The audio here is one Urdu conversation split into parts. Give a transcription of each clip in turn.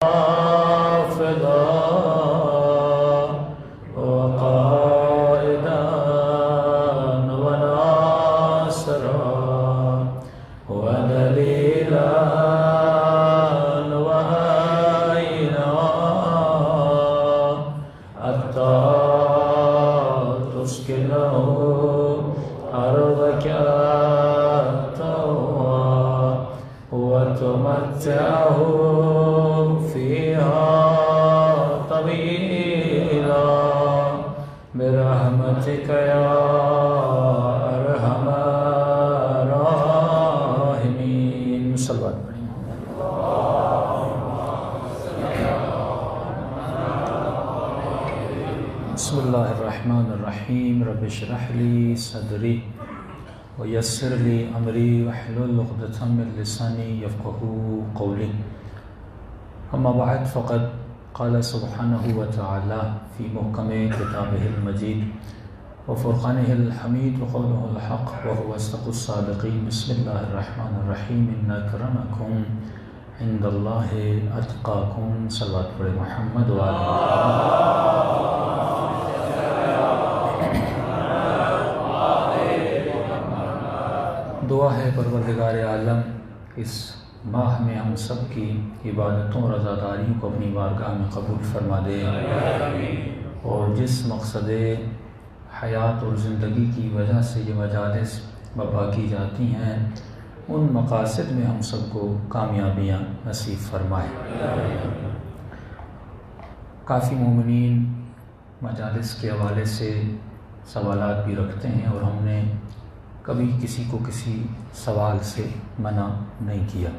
حافظا وقائدا وناصرا ودليلا وهينا حتى تسكنه أرضك وتمتعه فيها طويلا برحمتك يا أرحم الراحمين. صلوات پڑھیں. بسم اللہ الرحمن الرحیم. رب اشرح لی صدری ویسر لی امری واحلل عقدۃ من لسانی یفقهوا قولی. اما بعد فقد قال سبحانہ وتعالی فی محکم کتابہ المجید وفرقانہ الحمید وقولہ الحق وهو اصدق الصادقین. بسم اللہ الرحمن الرحیم. ان اکرمکم عند اللہ اتقاکم. صلوات پڑھیں محمد وعلی دعا ہے پروردگار عالم اس ماہ میں ہم سب کی عبادتوں اور عزاداریوں کو اپنی بارگاہ میں قبول فرما دے اور جس مقصد حیات اور زندگی کی وجہ سے یہ مجالس برپا کی جاتی ہیں ان مقاصد میں ہم سب کو کامیابیاں نصیب فرمائے. کافی مومنین مجالس کے حوالے سے سوالات بھی رکھتے ہیں اور ہم نے کبھی کسی کو کسی سوال سے منع نہیں کیا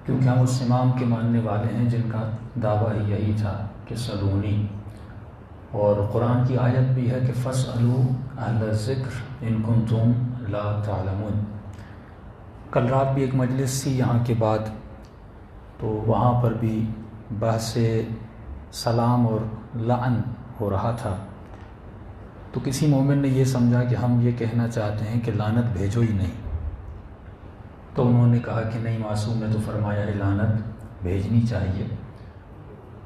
کیونکہ ہم اس امام کے ماننے والے ہیں جن کا دعویٰ ہی یہی تھا کہ سلونی، اور قرآن کی آیت بھی ہے کہ فاسألوا اہل الذکر ان کنتم لا تعلمون. کل رات بھی ایک مجلس تھی یہاں کے بعد، تو وہاں پر بھی بحث سلام اور لعن ہو رہا تھا. تو کسی مومن نے یہ سمجھا کہ ہم یہ کہنا چاہتے ہیں کہ لعنت بھیجو ہی نہیں، تو انہوں نے کہا کہ نہیں، معصوم نے تو فرمایا ہے لعنت بھیجنی چاہیے.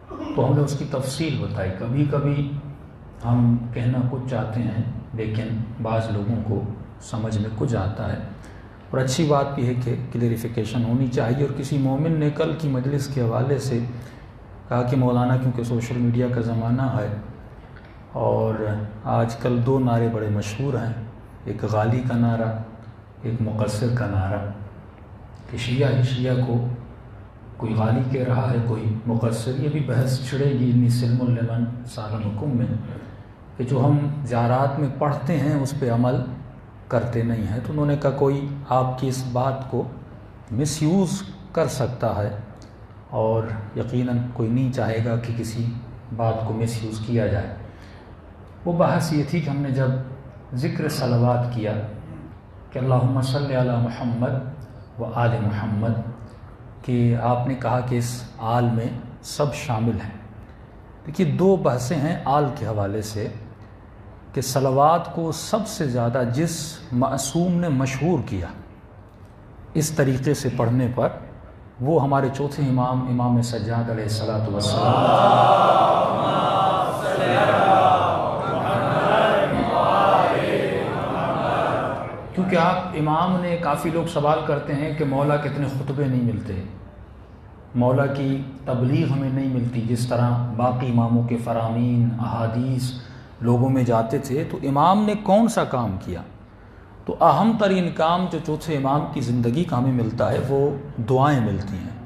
تو ہم نے اس کی تفصیل بتائی. کبھی کبھی ہم کہنا کچھ چاہتے ہیں لیکن بعض لوگوں کو سمجھ میں کچھ آتا ہے، اور اچھی بات بھی ہے کہ کلیریفیکیشن ہونی چاہیے. اور کسی مومن نے کل کی مجلس کے حوالے سے کہا کہ مولانا کیونکہ سوشل میڈیا کا زمانہ ہے اور آج کل دو نعرے بڑے مشہور ہیں، ایک غالی کا نعرہ، ایک مقصر کا نعرہ، کہ شیعہ ہی شیعہ کو کوئی غالی کہہ رہا ہے کوئی مقصر. یہ بھی بحث چھڑے گی انی سلم لمن سالمکم میں کہ جو ہم زیارات میں پڑھتے ہیں اس پہ عمل کرتے نہیں ہیں. تو انہوں نے کہا کوئی آپ کی اس بات کو مس یوز کر سکتا ہے اور یقیناً کوئی نہیں چاہے گا کہ کسی بات کو مس یوز کیا جائے. وہ بحث یہ تھی کہ ہم نے جب ذکر صلوات کیا کہ اللہم صلی علی محمد و آل محمد، کہ آپ نے کہا کہ اس آل میں سب شامل ہیں. دیکھیے دو بحثیں ہیں آل کے حوالے سے کہ صلوات کو سب سے زیادہ جس معصوم نے مشہور کیا اس طریقے سے پڑھنے پر وہ ہمارے چوتھے امام امام سجاد علیہ الصلوۃ والسلام. کیونکہ آپ امام نے، کافی لوگ سوال کرتے ہیں کہ مولا کتنے خطبے نہیں ملتے، مولا کی تبلیغ ہمیں نہیں ملتی جس طرح باقی اماموں کے فرامین احادیث لوگوں میں جاتے تھے. تو امام نے کون سا کام کیا؟ تو اہم ترین کام جو چوتھے امام کی زندگی کا ہمیں ملتا ہے وہ دعائیں ملتی ہیں،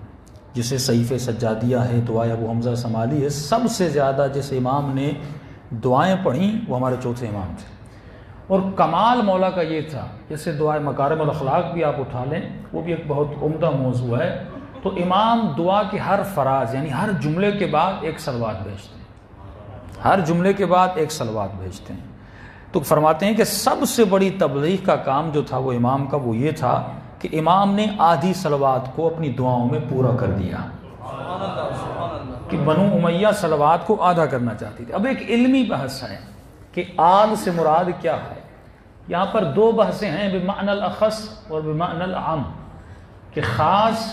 جسے صحیفہ سجادیہ ہے، دعائے ابو حمزہ سمالی ہے. سب سے زیادہ جس امام نے دعائیں پڑھیں وہ ہمارے چوتھے امام تھے. اور کمال مولا کا یہ تھا، جیسے دعائے مکارم الاخلاق بھی آپ اٹھا لیں، وہ بھی ایک بہت عمدہ موضوع ہے. تو امام دعا کے ہر فراز یعنی ہر جملے کے بعد ایک صلوات بھیجتے ہیں، ہر جملے کے بعد ایک صلوات بھیجتے ہیں. تو فرماتے ہیں کہ سب سے بڑی تبلیغ کا کام جو تھا وہ امام کا وہ یہ تھا کہ امام نے آدھی صلوات کو اپنی دعاؤں میں پورا کر دیا. کہ بنو امیہ صلوات کو آدھا کرنا چاہتی تھی. اب ایک علمی بحث ہے کہ آل سے مراد کیا ہے. یہاں پر دو بحثیں ہیں، بمعنی الاخص اور بمعنی العام، کہ خاص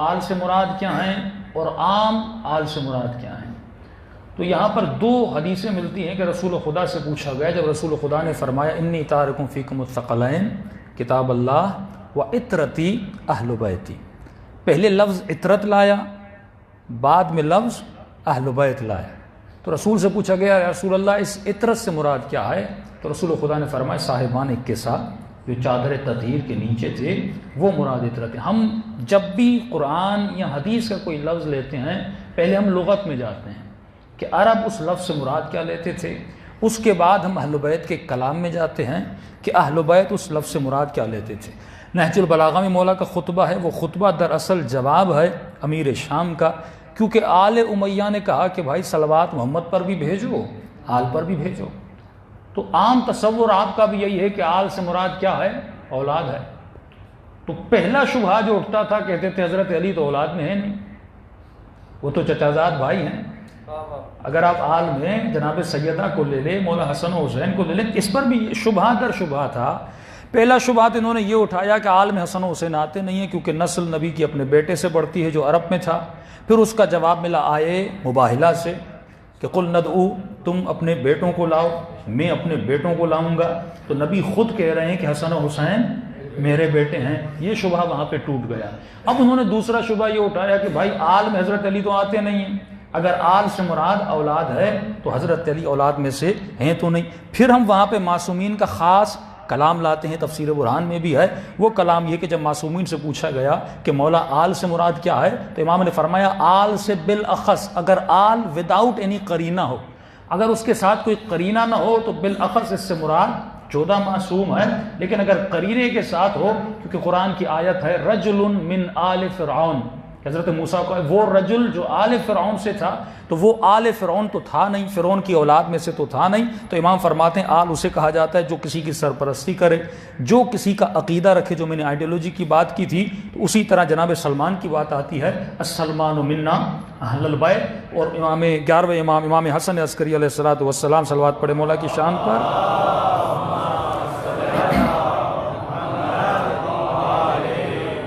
آل سے مراد کیا ہیں اور عام آل سے مراد کیا ہیں؟ تو یہاں پر دو حدیثیں ملتی ہیں کہ رسول خدا سے پوچھا گیا جب رسول خدا نے فرمایا انی تارکم فیکم الثقلین کتاب اللہ و عطرتی اہل بیتی، پہلے لفظ عطرت لایا، بعد میں لفظ اہل بیت لایا. تو رسول سے پوچھا گیا یا رسول اللہ اس عطرت سے مراد کیا ہے؟ تو رسول خدا نے فرمایا صاحبان کے ساتھ جو چادر تطہیر کے نیچے تھے وہ مراد عطرت ہے. ہم جب بھی قرآن یا حدیث کا کوئی لفظ لیتے ہیں پہلے ہم لغت میں جاتے ہیں کہ عرب اس لفظ سے مراد کیا لیتے تھے، اس کے بعد ہم اہل بیت کے کلام میں جاتے ہیں کہ اہل بیت اس لفظ سے مراد کیا لیتے تھے. نہج البلاغہ میں مولا کا خطبہ ہے، وہ خطبہ دراصل جواب ہے امیر شام کا، کیونکہ آل امیہ نے کہا کہ بھائی صلوات محمد پر بھی بھیجو، آل پر بھی بھیجو. تو عام تصور آپ کا بھی یہی ہے کہ آل سے مراد کیا ہے؟ اولاد ہے. تو پہلا شبہہ جو اٹھتا تھا کہتے تھے حضرت علی تو اولاد میں ہے نہیں، وہ تو چچا زاد بھائی ہیں. اگر آپ آل میں جناب سیدہ کو لے لیں، مولا حسن و حسین کو لے لیں، اس پر بھی شبہہ در شبہہ تھا. پہلا شبہہ انہوں نے یہ اٹھایا کہ آل میں حسن و حسین آتے نہیں ہیں کیونکہ نسل نبی کی اپنے بیٹے سے بڑھتی ہے جو عرب میں تھا. پھر اس کا جواب ملا آئے مباہلہ سے کہ قل ندعو، تم اپنے بیٹوں کو لاؤ، میں اپنے بیٹوں کو لاؤں گا. تو نبی خود کہہ رہے ہیں کہ حسن و حسین میرے بیٹے ہیں. یہ شبہہ وہاں پہ ٹوٹ گیا. اب انہوں نے دوسرا شبہہ یہ اٹھایا کہ بھائی آل میں حضرت علی تو آتے نہیں ہیں، اگر آل سے مراد اولاد ہے تو حضرت علی اولاد میں سے ہیں تو نہیں. پھر ہم وہاں پہ معصومین کا خاص کلام لاتے ہیں، تفسیر برہان میں بھی ہے وہ کلام یہ کہ جب معصومین سے پوچھا گیا کہ مولا آل سے مراد کیا ہے تو امام نے فرمایا آل سے بالاخص اگر آل وداؤٹ اینی قرینہ ہو، اگر اس کے ساتھ کوئی قرینہ نہ ہو تو بالاخص اس سے مراد 14 معصوم ہے. لیکن اگر قرینے کے ساتھ ہو، کیونکہ قرآن کی آیت ہے رجل من آل فرعون، حضرت موسیٰ کو وہ رجل جو آل فرعون سے تھا تو وہ آل فرعون تو تھا نہیں، فرعون کی اولاد میں سے تو تھا نہیں. تو امام فرماتے ہیں آل اسے کہا جاتا ہے جو کسی کی سرپرستی کرے، جو کسی کا عقیدہ رکھے، جو میں نے آئیڈیالوجی کی بات کی تھی. تو اسی طرح جناب سلمان کی بات آتی ہے السلمان منا اہل البیت. اور امام 11ویں امام حسن عسکری علیہ الصلوۃ والسلام صلوات پڑھے مولا کی شان پر.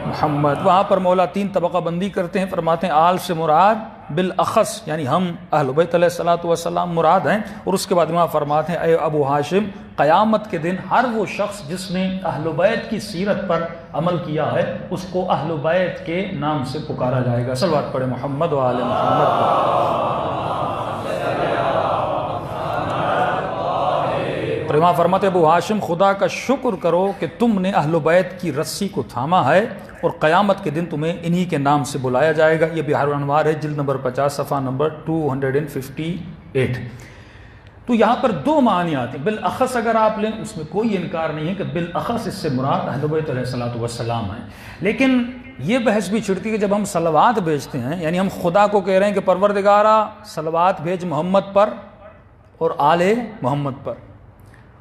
محمد وہاں پر مولا 3 طبقہ بندی کرتے ہیں، فرماتے ہیں آل سے مراد بالاخص یعنی ہم اہل بیت علیہ الصلوۃ والسلام مراد ہیں. اور اس کے بعد وہاں فرماتے ہیں اے ابو ہاشم قیامت کے دن ہر وہ شخص جس نے اہل بیت کی سیرت پر عمل کیا ہے اس کو اہل بیت کے نام سے پکارا جائے گا. صلوات پڑھے محمد و آل محمد پر. اور امام فرماتے ابو ہاشم خدا کا شکر کرو کہ تم نے اہل بیت کی رسی کو تھاما ہے اور قیامت کے دن تمہیں انہی کے نام سے بلایا جائے گا. یہ بحار الانوار ہے، جلد نمبر 50 صفحہ نمبر 258. تو یہاں پر 2 معنی آتے ہیں. بالاخص اگر آپ لیں اس میں کوئی انکار نہیں ہے کہ بالاخص اس سے مراد اہل بیت علیہ الصلوۃ والسلام ہیں. لیکن یہ بحث بھی چھڑتی ہے کہ جب ہم صلوات بھیجتے ہیں یعنی ہم خدا کو کہہ رہے ہیں کہ پروردگارا صلوات بھیج محمد پر اور آل محمد پر،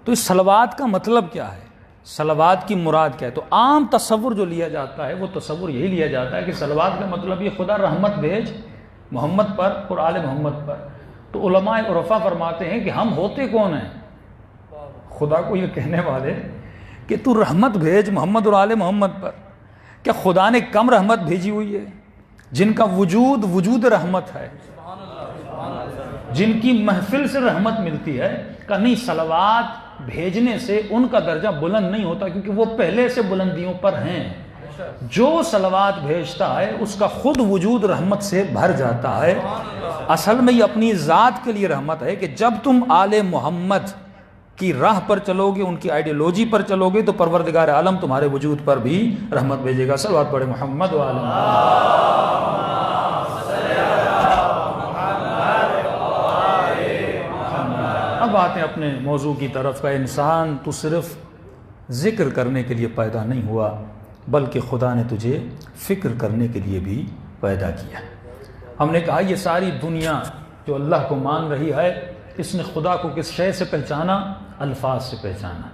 تو اس صلوات کا مطلب کیا ہے، صلوات کی مراد کیا ہے؟ تو عام تصور جو لیا جاتا ہے وہ تصور یہی لیا جاتا ہے کہ صلوات کا مطلب یہ خدا رحمت بھیج محمد پر اور آل محمد پر. تو علماء عرفا فرماتے ہیں کہ ہم ہوتے کون ہیں؟ خدا کو یہ کہنے والے کہ تو رحمت بھیج محمد اور آل محمد پر. کیا خدا نے کم رحمت بھیجی ہوئی ہے؟ جن کا وجود رحمت ہے، جن کی محفل سے رحمت ملتی ہے، کہ نہیں صلوات بھیجنے سے ان کا درجہ بلند نہیں ہوتا کیونکہ وہ پہلے سے بلندیوں پر ہیں. جو صلوات بھیجتا ہے اس کا خود وجود رحمت سے بھر جاتا ہے. اصل میں یہ اپنی ذات کے لیے رحمت ہے کہ جب تم آل محمد کی راہ پر چلو گے، ان کی آئیڈیالوجی پر چلو گے تو پروردگار عالم تمہارے وجود پر بھی رحمت بھیجے گا. صلوات پڑھے محمد و آل محمد. اب آتے ہیں اپنے موضوع کی طرف. کا انسان تو صرف ذکر کرنے کے لیے پیدا نہیں ہوا بلکہ خدا نے تجھے فکر کرنے کے لیے بھی پیدا کیا. ہم نے کہا یہ ساری دنیا جو اللہ کو مان رہی ہے اس نے خدا کو کس شے سے پہچانا؟ الفاظ سے پہچانا.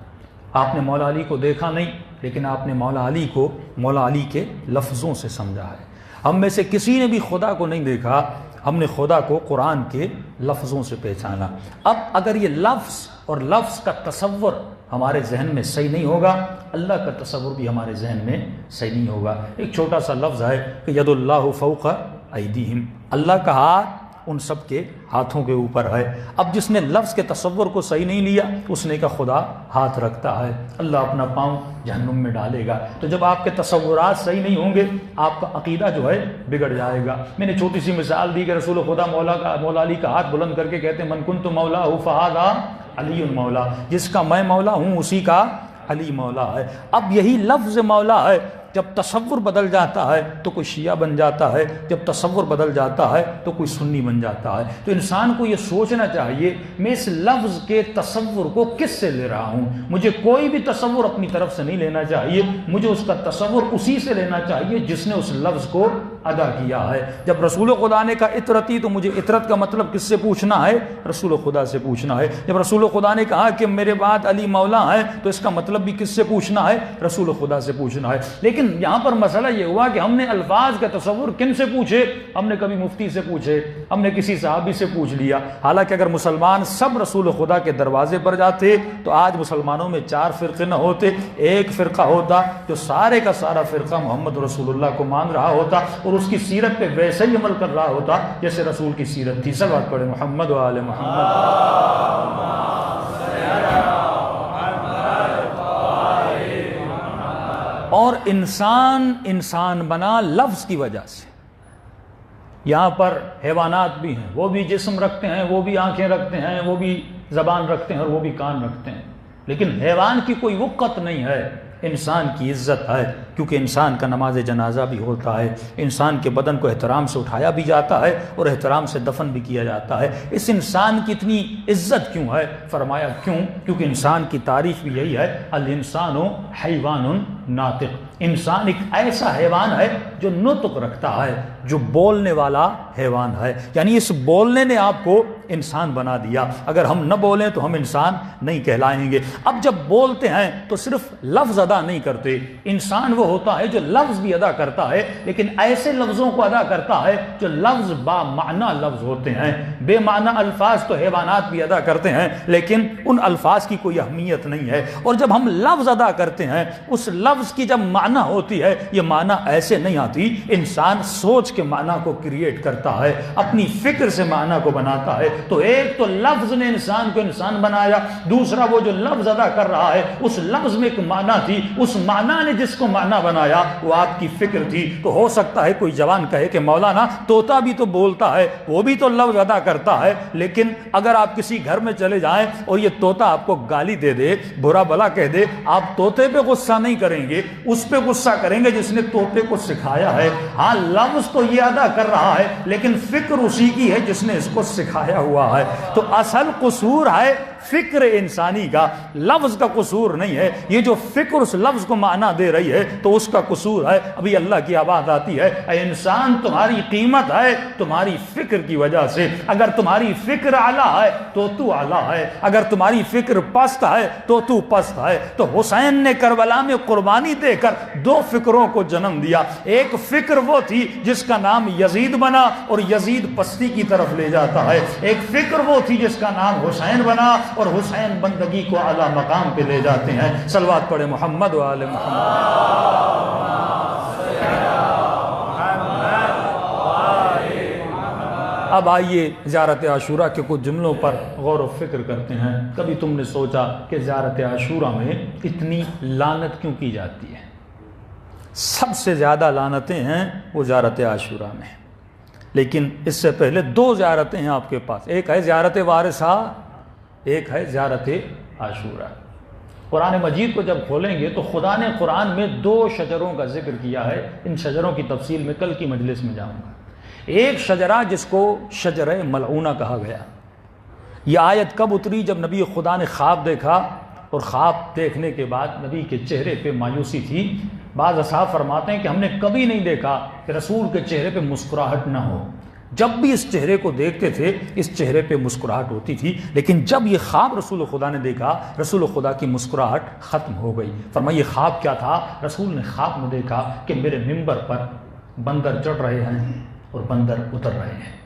آپ نے مولا علی کو دیکھا نہیں لیکن آپ نے مولا علی کو مولا علی کے لفظوں سے سمجھا ہے. ہم میں سے کسی نے بھی خدا کو نہیں دیکھا، ہم نے خدا کو قرآن کے لفظوں سے پہچانا. اب اگر یہ لفظ اور لفظ کا تصور ہمارے ذہن میں صحیح نہیں ہوگا، اللہ کا تصور بھی ہمارے ذہن میں صحیح نہیں ہوگا. ایک چھوٹا سا لفظ ہے کہ ید اللہ فوق ایدیہم، اللہ کا ہاتھ ان سب کے ہاتھوں کے اوپر ہے۔ اب جس نے لفظ کے تصور کو صحیح نہیں لیا اس نے کہا خدا ہاتھ رکھتا ہے، اللہ اپنا پاؤں جہنم میں ڈالے گا۔ تو جب آپ کے تصورات صحیح نہیں ہوں گے آپ کا عقیدہ جو ہے بگڑ جائے گا۔ میں نے چھوٹی سی مثال دی کہ رسول خدا مولا علی کا ہاتھ بلند کر کے کہتے ہیں من کنت مولا فہذا علی مولا، جس کا میں مولا ہوں اسی کا علی مولا ہے۔ اب یہی لفظ مولا ہے، جب تصور بدل جاتا ہے تو کوئی شیعہ بن جاتا ہے، جب تصور بدل جاتا ہے تو کوئی سنی بن جاتا ہے۔ تو انسان کو یہ سوچنا چاہیے میں اس لفظ کے تصور کو کس سے لے رہا ہوں۔ مجھے کوئی بھی تصور اپنی طرف سے نہیں لینا چاہیے، مجھے اس کا تصور اسی سے لینا چاہیے جس نے اس لفظ کو ادا کیا ہے۔ جب رسول خدا نے کہا اطرتی تو مجھے اطرت کا مطلب کس سے پوچھنا ہے؟ رسول خدا سے پوچھنا ہے۔ جب رسول خدا نے کہا کہ میرے بعد علی مولا ہے تو اس کا مطلب بھی کس سے پوچھنا ہے؟ رسول خدا سے پوچھنا ہے۔ لیکن یہاں پر مسئلہ یہ ہوا کہ ہم نے الفاظ کا تصور کن سے پوچھے؟ ہم نے کبھی مفتی سے پوچھے، ہم نے کسی صحابی سے پوچھ لیا، حالانکہ اگر مسلمان سب رسول خدا کے دروازے پر جاتے تو آج مسلمانوں میں 4 فرقے نہ ہوتے، ایک فرقہ ہوتا جو سارے کا سارا فرقہ محمد رسول اللہ کو مان رہا ہوتا اور اس کی سیرت پہ ویسے ہی عمل کر رہا ہوتا جیسے رسول کی سیرت تھی۔ صلوات پڑھے محمد و آل محمد۔ اور انسان بنا لفظ کی وجہ سے۔ یہاں پر حیوانات بھی ہیں، وہ بھی جسم رکھتے ہیں، وہ بھی آنکھیں رکھتے ہیں، وہ بھی زبان رکھتے ہیں اور وہ بھی کان رکھتے ہیں، لیکن حیوان کی کوئی وقت نہیں ہے، انسان کی عزت ہے، کیونکہ انسان کا نماز جنازہ بھی ہوتا ہے، انسان کے بدن کو احترام سے اٹھایا بھی جاتا ہے اور احترام سے دفن بھی کیا جاتا ہے۔ اس انسان کی اتنی عزت کیوں ہے؟ فرمایا کیوں؟ کیونکہ انسان کی تعریف بھی یہی ہے الانسان حیوان ناطق، انسان ایک ایسا حیوان ہے جو نطق رکھتا ہے، جو بولنے والا حیوان ہے، یعنی اس بولنے نے آپ کو انسان بنا دیا۔ اگر ہم نہ بولیں تو ہم انسان نہیں کہلائیں گے۔ اب جب بولتے ہیں تو صرف لفظ ادا نہیں کرتے، انسان وہ ہوتا ہے جو لفظ بھی ادا کرتا ہے، لیکن ایسے لفظوں کو ادا کرتا ہے جو لفظ با معنی لفظ ہوتے ہیں۔ بے معنی الفاظ تو حیوانات بھی ادا کرتے ہیں لیکن ان الفاظ کی کوئی اہمیت نہیں ہے، اور جب ہم لفظ ادا کرتے ہیں اس لفظ کی جب معنی ہوتی ہے، یہ معنی ایسے نہیں آتی، انسان سوچ کے معنی کو کریٹ کرتا ہے، اپنی فکر سے معنی کو بناتا ہے۔ تو ایک تو لفظ نے انسان کو انسان بنایا، دوسرا وہ جو لفظ ادا کر رہا ہے اس لفظ میں ایک معنی تھی، اس معنی نے جس کو معنی بنایا وہ آپ کی فکر تھی۔ تو ہو سکتا ہے کوئی جوان کہے کہ مولانا طوطا بھی تو بولتا ہے، وہ بھی تو لفظ ادا کرتا ہے، لیکن اگر آپ کسی گھر میں چلے جائیں اور یہ طوطا آپ کو گالی دے دے، برا بلا کہہ دے، آپ طوطے پہ غصہ نہیں کریں گے، اس پہ غصہ کریں گے جس نے طوطے کو سکھایا ہے۔ ہاں لفظ تو یہ ادا کر رہا ہے لیکن فکر اسی کی ہے جس نے اس کو سکھایا ہوا ہے۔ تو اصل قصور ہے فکر انسانی کا، لفظ کا قصور نہیں ہے۔ یہ جو فکر اس لفظ کو معنی دے رہی ہے تو اس کا قصور ہے۔ ابھی اللہ کی آواز آتی ہے اے انسان تمہاری قیمت ہے تمہاری فکر کی وجہ سے، اگر تمہاری فکر اعلیٰ ہے تو تو اعلیٰ ہے، اگر تمہاری فکر پست ہے تو تو پست ہے۔ تو حسین نے کربلا میں قربانی دے کر 2 فکروں کو جنم دیا، ایک فکر وہ تھی جس کا نام یزید بنا اور یزید پستی کی طرف لے جاتا ہے، ایک فکر وہ تھی جس کا نام حسین بنا اور حسین بندگی کو اعلیٰ مقام پہ لے جاتے ہیں۔ صلوات پڑھے محمد و آل محمد۔ اب آئیے زیارت عاشوراء کے کچھ جملوں پر غور و فکر کرتے ہیں۔ کبھی تم نے سوچا کہ زیارت عاشوراء میں اتنی لعنت کیوں کی جاتی ہے؟ سب سے زیادہ لعنتیں ہیں وہ زیارت عاشوراء میں، لیکن اس سے پہلے 2 زیارتیں ہیں آپ کے پاس، ایک ہے زیارت وارثہ، ایک ہے زیارت عاشوراء۔ قرآن مجید کو جب کھولیں گے تو خدا نے قرآن میں 2 شجروں کا ذکر کیا ہے، ان شجروں کی تفصیل میں کل کی مجلس میں جاؤں گا۔ ایک شجرہ جس کو شجرہ ملعونہ کہا گیا، یہ آیت کب اتری؟ جب نبی خدا نے خواب دیکھا اور خواب دیکھنے کے بعد نبی کے چہرے پہ مایوسی تھی۔ بعض اصحاب فرماتے ہیں کہ ہم نے کبھی نہیں دیکھا کہ رسول کے چہرے پہ مسکراہٹ نہ ہو، جب بھی اس چہرے کو دیکھتے تھے اس چہرے پہ مسکراہٹ ہوتی تھی، لیکن جب یہ خواب رسول خدا نے دیکھا رسول خدا کی مسکراہٹ ختم ہو گئی۔ فرمایا یہ خواب کیا تھا؟ رسول نے خواب میں دیکھا کہ میرے ممبر پر بندر چڑھ رہے ہیں اور بندر اتر رہے ہیں،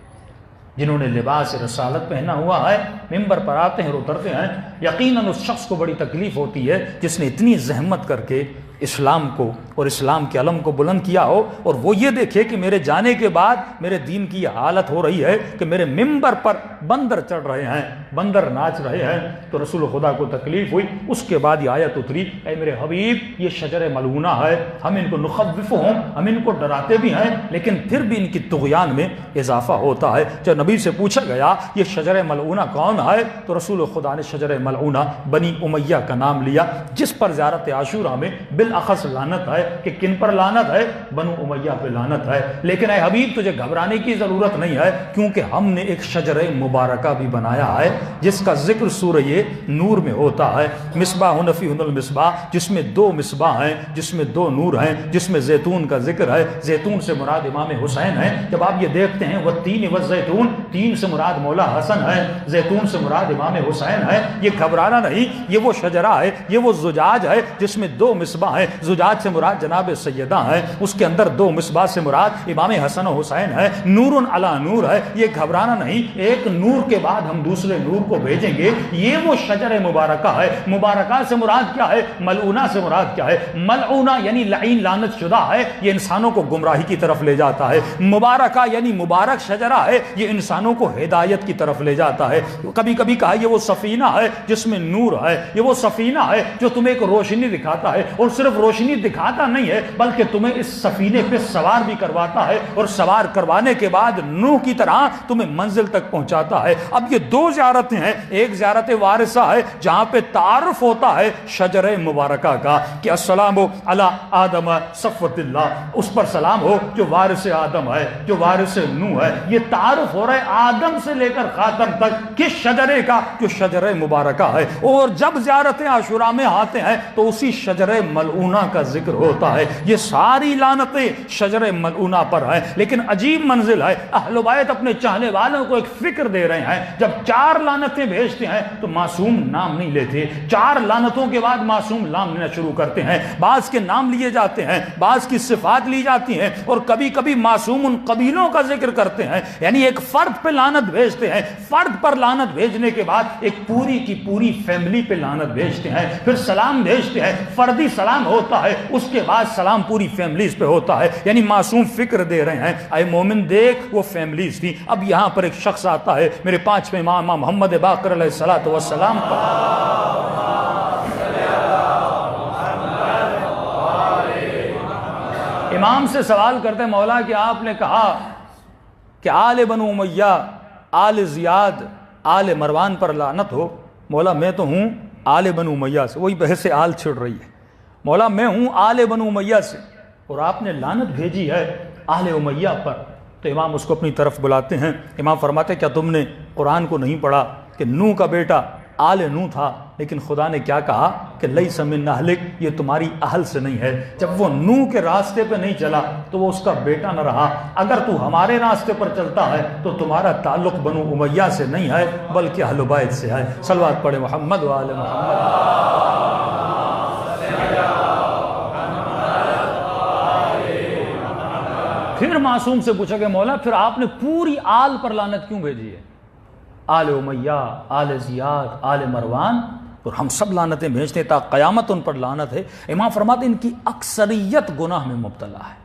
جنہوں نے لباس رسالت پہنا ہوا ہے ممبر پر آتے ہیں اور اترتے ہیں۔ یقیناً اس شخص کو بڑی تکلیف ہوتی ہے جس نے اتنی زحمت کر کے اسلام کو اور اسلام کے علم کو بلند کیا ہو، اور وہ یہ دیکھے کہ میرے جانے کے بعد میرے دین کی یہ حالت ہو رہی ہے کہ میرے ممبر پر بندر چڑھ رہے ہیں، بندر ناچ رہے ہیں، تو رسول خدا کو تکلیف ہوئی۔ اس کے بعد یہ آیت اتری، اے میرے حبیب یہ شجر ملعونہ ہے، ہم ان کو نخوفہم، ہم ان کو ڈراتے بھی ہیں، لیکن پھر بھی ان کی طغیان میں اضافہ ہوتا ہے۔ جب نبی سے پوچھا گیا یہ شجر ملعونہ کون ہے، تو رسول خدا نے شجر ملعونہ بنی امیہ کا نام لیا، جس پر زیارت عاشورہ میں بالاخص لعنت ہے۔ کہ کن پر لعنت ہے؟ بنو امیہ پہ لعنت ہے۔ لیکن اے حبیب تجھے گھبرانے کی ضرورت نہیں ہے، کیونکہ ہم نے ایک شجر مبارکہ بھی بنایا ہے جس کا ذکر سورہ نور میں ہوتا ہے۔ مصباح فی المصباح، جس میں 2 مصباح ہیں، جس میں 2 نور ہیں، جس میں زیتون کا ذکر ہے۔ زیتون سے مراد امام حسین ہے۔ جب آپ یہ دیکھتے ہیں والتین والزیتون، تین سے مراد مولا حسن ہے، زیتون سے مراد امام حسین ہے، یہ گھبرانا نہیں، یہ وہ شجرہ ہے، یہ وہ زجاج ہے جس میں 2 مصباح ہیں۔ زجاج سے مراد جناب سیدہ ہے، اس کے اندر 2 مصباح سے مراد امام حسن و حسین ہے، نور علی نور ہے۔ یہ گھبرانا نہیں، ایک نور کے بعد ہم دوسرے نور کو بھیجیں گے، یہ وہ شجر مبارکہ ہے۔ مبارکہ سے مراد کیا ہے؟ ملعونہ سے مراد کیا ہے؟ ملعونہ یعنی لعین، لعنت شدہ ہے، یہ انسانوں کو گمراہی کی طرف لے جاتا ہے۔ مبارکہ یعنی مبارک شجرہ ہے، یہ انسانوں کو ہدایت کی طرف لے جاتا ہے۔ کبھی کبھی کہا یہ وہ سفینہ ہے جس میں نور ہے، یہ وہ سفینہ ہے جو تمہیں ایک روشنی دکھاتا ہے، اور صرف روشنی دکھاتا نہیں ہے بلکہ تمہیں اس سفینے پہ سوار بھی کرواتا ہے، اور سوار کروانے کے بعد نوح کی طرح تمہیں منزل تک پہنچاتا ہے۔ اب یہ 2 زیارتیں ہیں، ایک زیارت وارثہ ہے جہاں پہ تعارف ہوتا ہے شجر مبارکہ کا کہ السلام علی آدم صفوۃ اللہ، اس پر سلام ہو جو وارث آدم ہے، جو وارث نوح ہے۔ یہ تعارف ہو رہا ہے آدم سے لے کر خاتم تک کس شجرے کا؟ جو شجر مبارکہ ہے۔ اور جب زیارت عاشورہ میں آتے ہیں تو اسی شجر ملعونہ کا ذکر ہوتا ہے۔ یہ ساری لعنتیں شجر ملعونہ پر ہیں، لیکن عجیب منزل ہے، اہل بیت اپنے چاہنے والوں کو ایک فکر دے رہے ہیں۔ جب 4 لعنتیں بھیجتے ہیں تو معصوم نام نہیں لیتے، 4 لعنتوں کے بعد معصوم نام لینا شروع کرتے ہیں۔ بعض کے نام لیے جاتے ہیں، بعض کی صفات لی جاتی ہیں، اور کبھی کبھی معصوم ان قبیلوں کا ذکر کرتے ہیں، یعنی ایک فرد پہ لعنت بھیجتے ہیں، فرد پر لعنت بھیجنے کے بعد ایک پوری کی پوری فیملی پہ لعنت بھیجتے ہیں، پھر سلام بھیجتے ہیں، فردی سلام ہوتا ہے، اس کے بعد سلام پوری فیملیز پہ ہوتا ہے، یعنی معصوم فکر دے رہے ہیں۔ اے مومن دیکھ وہ فیملیز تھی۔ اب یہاں پر ایک شخص آتا ہے میرے 5ویں امام محمد باقر علیہ السلام پر، امام سے سوال کرتے مولا کہ آپ نے کہا کہ آل بنو امیہ، آل زیاد، آل مروان پر لعنت ہو۔ مولا میں تو ہوں آل بنو امیہ سے، وہی بحث آل چھڑ رہی ہے۔ مولا میں ہوں آل بنو امیہ سے، اور آپ نے لعنت بھیجی ہے آل امیہ پر۔ تو امام اس کو اپنی طرف بلاتے ہیں، امام فرماتے کیا تم نے قرآن کو نہیں پڑھا کہ نوح کا بیٹا آل نوح تھا، لیکن خدا نے کیا کہا کہ لیس من اہلک، یہ تمہاری اہل سے نہیں ہے۔ جب وہ نوح کے راستے پہ نہیں چلا تو وہ اس کا بیٹا نہ رہا۔ اگر تو ہمارے راستے پر چلتا ہے تو تمہارا تعلق بنو امیہ سے نہیں ہے بلکہ اہل بیت سے ہے۔ صلوات پڑھے محمد و آل محمد۔ پھر معصوم سے پوچھا کہ مولا پھر آپ نے پوری آل پر لعنت کیوں بھیجی ہے؟ آل امیہ، آل زیاد، آل مروان، اور ہم سب لعنتیں بھیجتے ہیں تا قیامت ان پر لعنت ہے۔ امام فرماتے ان کی اکثریت گناہ میں مبتلا ہے۔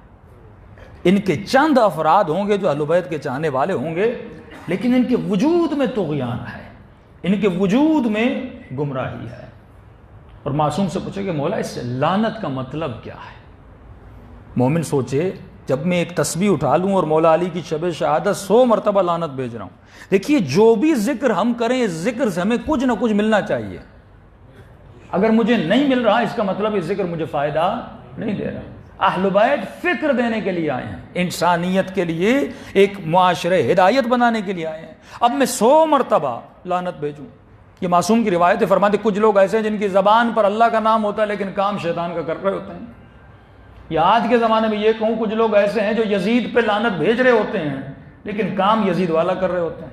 ان کے چند افراد ہوں گے جو اہل بیت کے چاہنے والے ہوں گے، لیکن ان کے وجود میں طغیان ہے، ان کے وجود میں گمراہی ہے۔ اور معصوم سے پوچھے کہ مولا اس لعنت کا مطلب کیا ہے؟ مومن سوچے جب میں ایک تسبیح اٹھا لوں اور مولا علی کی شب شہادت 100 مرتبہ لعنت بھیج رہا ہوں، دیکھیے جو بھی ذکر ہم کریں اس ذکر سے ہمیں کچھ نہ کچھ ملنا چاہیے۔ اگر مجھے نہیں مل رہا اس کا مطلب یہ ذکر مجھے فائدہ نہیں دے رہا۔ اہل بیت فکر دینے کے لیے آئے ہیں، انسانیت کے لیے، ایک معاشرے ہدایت بنانے کے لیے آئے ہیں۔ اب میں 100 مرتبہ لعنت بھیجوں؟ یہ معصوم کی روایت فرماتے کچھ لوگ ایسے ہیں جن کی زبان پر اللہ کا نام ہوتا ہے لیکن کام شیطان کا کر رہے ہوتے ہیں۔ یا آج کے زمانے میں یہ کہوں کچھ لوگ ایسے ہیں جو یزید پہ لعنت بھیج رہے ہوتے ہیں لیکن کام یزید والا کر رہے ہوتے ہیں۔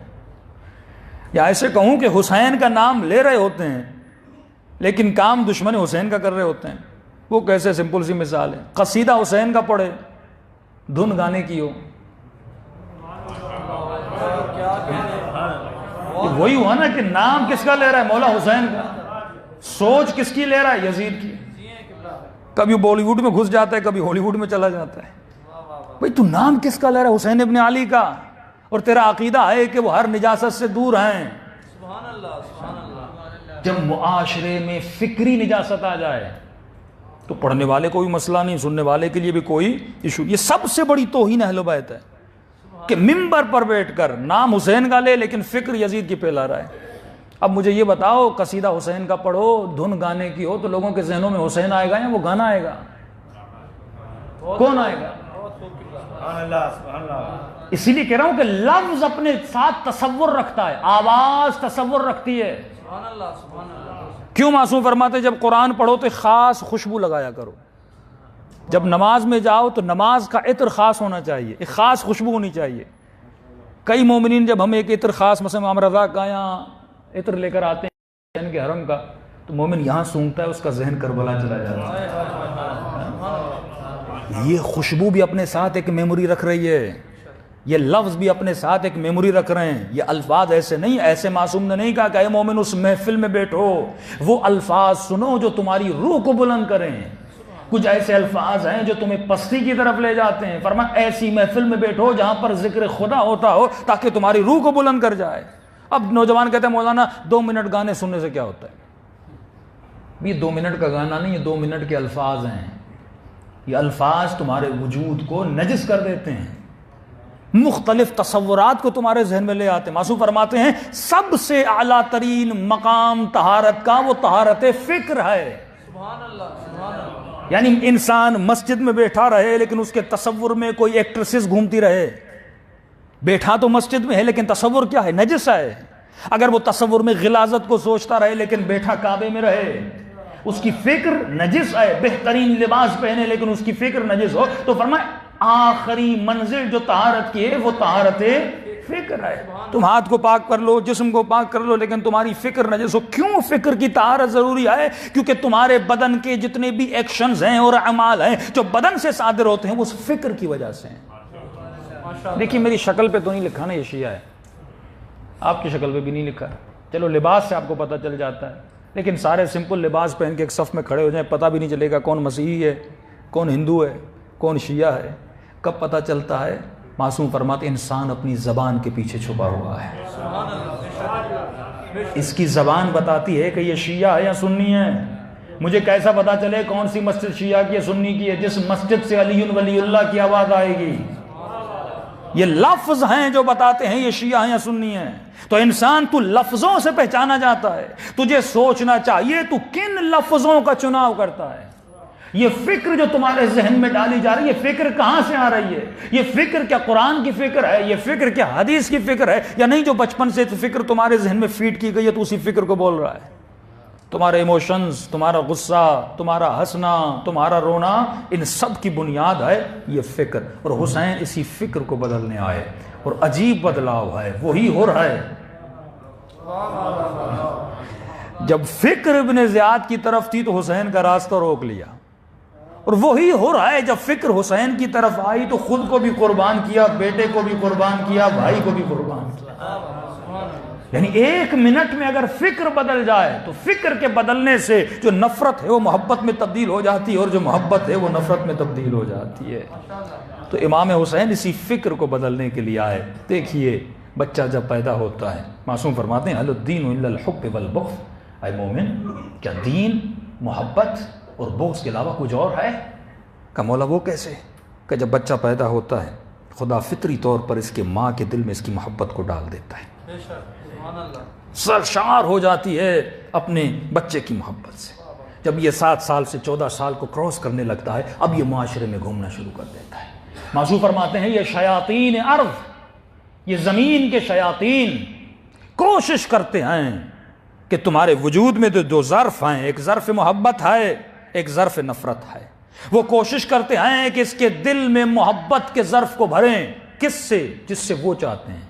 یا ایسے کہوں کہ حسین کا نام لے رہے ہوتے ہیں لیکن کام دشمن حسین کا کر رہے ہوتے ہیں۔ وہ کیسے؟ سمپل سی مثال ہے، قصیدہ حسین کا پڑھے، دھن گانے کی ہو، وہی ہوا نا کہ نام کس کا لے رہا ہے؟ مولا حسین کا۔ سوچ کس کی لے رہا ہے؟ یزید کی۔ کبھی بالی ووڈ میں گھس جاتا ہے، کبھی ہالی ووڈ میں چلا جاتا ہے۔ بھئی تو نام کس کا لے رہا ہے؟ حسین ابن علی کا، اور تیرا عقیدہ ہے کہ وہ ہر نجاست سے دور ہیں۔ سبحان اللہ، سبحان اللہ۔ جب معاشرے میں فکری نجاست آ جائے تو پڑھنے والے کو بھی مسئلہ نہیں، سننے والے کے لیے بھی کوئی ایشو۔ یہ سب سے بڑی توہین اہل بیت ہے کہ ممبر پر بیٹھ کر نام حسین کا لے لیکن فکر یزید کی پھیلا رہا ہے۔ اب مجھے یہ بتاؤ، قصیدہ حسین کا پڑھو، دھن گانے کی ہو تو لوگوں کے ذہنوں میں حسین آئے گا یا وہ گانا آئے گا؟ کون آئے گا؟ سبحان اللہ، سبحان اللہ۔ اسی لیے کہہ رہا ہوں کہ لفظ اپنے ساتھ تصور رکھتا ہے، آواز تصور رکھتی ہے۔ سبحان اللہ، سبحان اللہ۔ کیوں معصوم فرماتے جب قرآن پڑھو تو خاص خوشبو لگایا کرو، جب نماز میں جاؤ تو نماز کا عطر خاص ہونا چاہیے، ایک خاص خوشبو ہونی چاہیے۔ کئی مومنین جب ہمیں ایک عطر خاص، مثلا امام رضا کا یہاں عطر لے کر آتے ہیں حسین کے حرم کا، تو مومن یہاں سونگتا ہے، اس کا ذہن کربلا چلا جاتا ہے۔ یہ خوشبو بھی اپنے ساتھ ایک میموری رکھ رہی ہے، یہ لفظ بھی اپنے ساتھ ایک میموری رکھ رہے ہیں۔ یہ الفاظ ایسے نہیں، ایسے معصوم نے نہیں کہا کہ اے مومن اس محفل میں بیٹھو، وہ الفاظ سنو جو تمہاری روح کو بلند کریں۔ کچھ ایسے الفاظ ہیں جو تمہیں پستی کی طرف لے جاتے ہیں، فرمایا ایسی محفل میں بیٹھو جہاں پر ذکر خدا ہوتا ہو تاکہ تمہاری روح کو بلند کر جائے۔ اب نوجوان کہتے ہیں مولانا 2 منٹ گانے سننے سے کیا ہوتا ہے؟ یہ 2 منٹ کا گانا نہیں، یہ 2 منٹ کے الفاظ ہیں۔ یہ الفاظ تمہارے وجود کو نجس کر دیتے ہیں، مختلف تصورات کو تمہارے ذہن میں لے آتے ہیں۔ معصوم فرماتے ہیں سب سے اعلیٰ ترین مقام طہارت کا وہ طہارت فکر ہے۔ سبحان اللہ، سبحان اللہ۔ یعنی انسان مسجد میں بیٹھا رہے لیکن اس کے تصور میں کوئی ایکٹریسز گھومتی رہے، بیٹھا تو مسجد میں ہے لیکن تصور کیا ہے؟ نجس ہے۔ اگر وہ تصور میں غلاظت کو سوچتا رہے لیکن بیٹھا کعبے میں رہے، اس کی فکر نجس ہے۔ بہترین لباس پہنے لیکن اس کی فکر نجس ہو، تو فرمایا آخری منزل جو طہارت کی ہے وہ طہارت فکر ہے۔ تم ہاتھ کو پاک کر لو، جسم کو پاک کر لو، لیکن تمہاری فکر نجس ہو۔ کیوں فکر کی طہارت ضروری ہے؟ کیونکہ تمہارے بدن کے جتنے بھی ایکشنز ہیں اور اعمال ہیں جو بدن سے صادر ہوتے ہیں وہ اس فکر کی وجہ سے ہیں۔ دیکھیے میری شکل پہ تو نہیں لکھا نا یہ شیعہ ہے، آپ کی شکل پہ بھی نہیں لکھا، چلو لباس سے آپ کو پتہ چل جاتا ہے، لیکن سارے سمپل لباس پہن کے ایک صف میں کھڑے ہو جائیں، پتہ بھی نہیں چلے گا کون مسیحی ہے، کون ہندو ہے، کون شیعہ ہے۔ کب پتہ چلتا ہے؟ معصوم فرماتے انسان اپنی زبان کے پیچھے چھپا ہوا ہے۔ اس کی زبان بتاتی ہے کہ یہ شیعہ ہے یا سنی ہے۔ مجھے کیسا پتا چلے کون سی مسجد شیعہ کی ہے سنی کی ہے؟ جس مسجد سے علی ولی اللہ کی آواز آئے گی۔ یہ لفظ ہیں جو بتاتے ہیں یہ شیعہ ہیں یا سنی ہیں۔ تو انسان تو لفظوں سے پہچانا جاتا ہے، تجھے سوچنا چاہیے تو کن لفظوں کا چناؤ کرتا ہے۔ یہ فکر جو تمہارے ذہن میں ڈالی جا رہی ہے، یہ فکر کہاں سے آ رہی ہے؟ یہ فکر کیا قرآن کی فکر ہے؟ یہ فکر کیا حدیث کی فکر ہے؟ یا نہیں جو بچپن سے فکر تمہارے ذہن میں فیڈ کی گئی ہے تو اسی فکر کو بول رہا ہے؟ تمہارے ایموشنز، تمہارا غصہ، تمہارا ہنسنا، تمہارا رونا، ان سب کی بنیاد ہے یہ فکر۔ اور حسین اسی فکر کو بدلنے آئے، اور عجیب بدلاؤ ہے، وہی ہو رہا ہے۔ جب فکر ابن زیاد کی طرف تھی تو حسین کا راستہ روک لیا، اور وہی ہو رہا ہے جب فکر حسین کی طرف آئی تو خود کو بھی قربان کیا، بیٹے کو بھی قربان کیا، بھائی کو بھی قربان کیا۔ یعنی 1 منٹ میں اگر فکر بدل جائے تو فکر کے بدلنے سے جو نفرت ہے وہ محبت میں تبدیل ہو جاتی ہے، اور جو محبت ہے وہ نفرت میں تبدیل ہو جاتی ہے۔ تو امام حسین اسی فکر کو بدلنے کے لیے آئے۔ دیکھیے بچہ جب پیدا ہوتا ہے، معصوم فرماتے ہیں الدین الا الحب والبغض، اے مومن کیا دین محبت اور بغض کے علاوہ کچھ اور ہے؟ کہ مولا وہ کیسے؟ کہ جب بچہ پیدا ہوتا ہے خدا فطری طور پر اس کے ماں کے دل میں اس کی محبت کو ڈال دیتا ہے، سرشار ہو جاتی ہے اپنے بچے کی محبت سے۔ جب یہ 7 سال سے 14 سال کو کراس کرنے لگتا ہے اب یہ معاشرے میں گھومنا شروع کر دیتا ہے۔ معصوم فرماتے ہیں یہ شیاطین ارض، یہ زمین کے شیاطین کوشش کرتے ہیں کہ تمہارے وجود میں دو ظرف ہیں، ایک ظرف محبت ہے، ایک ظرف نفرت ہے۔ وہ کوشش کرتے ہیں کہ اس کے دل میں محبت کے ظرف کو بھریں، کس سے؟ جس سے وہ چاہتے ہیں۔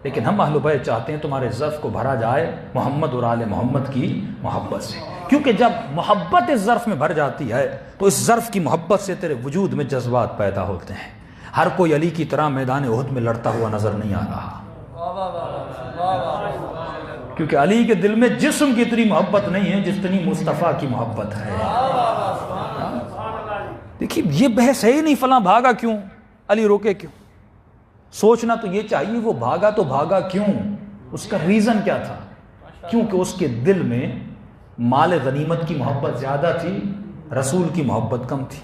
لیکن ہم اہل بیت چاہتے ہیں تمہارے ظرف کو بھرا جائے محمد اور آل محمد کی محبت سے، کیونکہ جب محبت اس ظرف میں بھر جاتی ہے تو اس ظرف کی محبت سے تیرے وجود میں جذبات پیدا ہوتے ہیں۔ ہر کوئی علی کی طرح میدان احد میں لڑتا ہوا نظر نہیں آ رہا، کیونکہ علی کے دل میں جسم کی اتنی محبت نہیں ہے جتنی مصطفیٰ کی محبت ہے۔ دیکھیے یہ بحث ہے ہی نہیں فلاں بھاگا کیوں، علی روکے کیوں. سوچنا تو یہ چاہیے وہ بھاگا کیوں، اس کا ریزن کیا تھا. کیونکہ اس کے دل میں مال غنیمت کی محبت زیادہ تھی، رسول کی محبت کم تھی.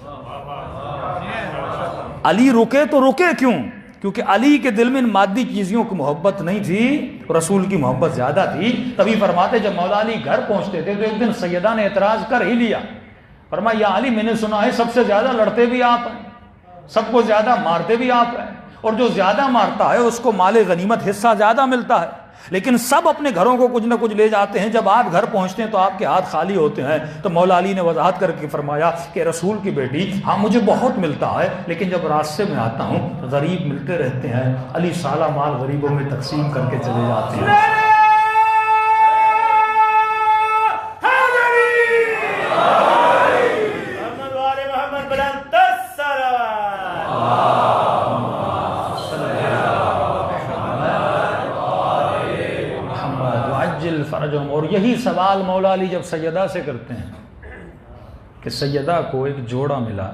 علی رکے تو رکے کیوں؟ کیونکہ علی کے دل میں ان مادی چیزوں کی محبت نہیں تھی، رسول کی محبت زیادہ تھی. تبھی فرماتے جب مولا علی گھر پہنچتے تھے تو ایک دن سیدہ نے اعتراض کر ہی لیا. فرمایا یا علی میں نے سنا ہے سب سے زیادہ لڑتے بھی آپ ہیں، سب کو زیادہ مارتے بھی آپ ہیں، اور جو زیادہ مارتا ہے اس کو مال غنیمت حصہ زیادہ ملتا ہے، لیکن سب اپنے گھروں کو کچھ نہ کچھ لے جاتے ہیں، جب آپ گھر پہنچتے ہیں تو آپ کے ہاتھ خالی ہوتے ہیں. تو مولا علی نے وضاحت کر کے فرمایا کہ رسول کی بیٹی ہاں مجھے بہت ملتا ہے، لیکن جب راستے میں آتا ہوں غریب ملتے رہتے ہیں، علی سالہ مال غریبوں میں تقسیم کر کے چلے جاتے ہیں. اور یہی سوال مولا علی جب سیدہ سے کرتے ہیں کہ سیدہ کو ایک جوڑا ملا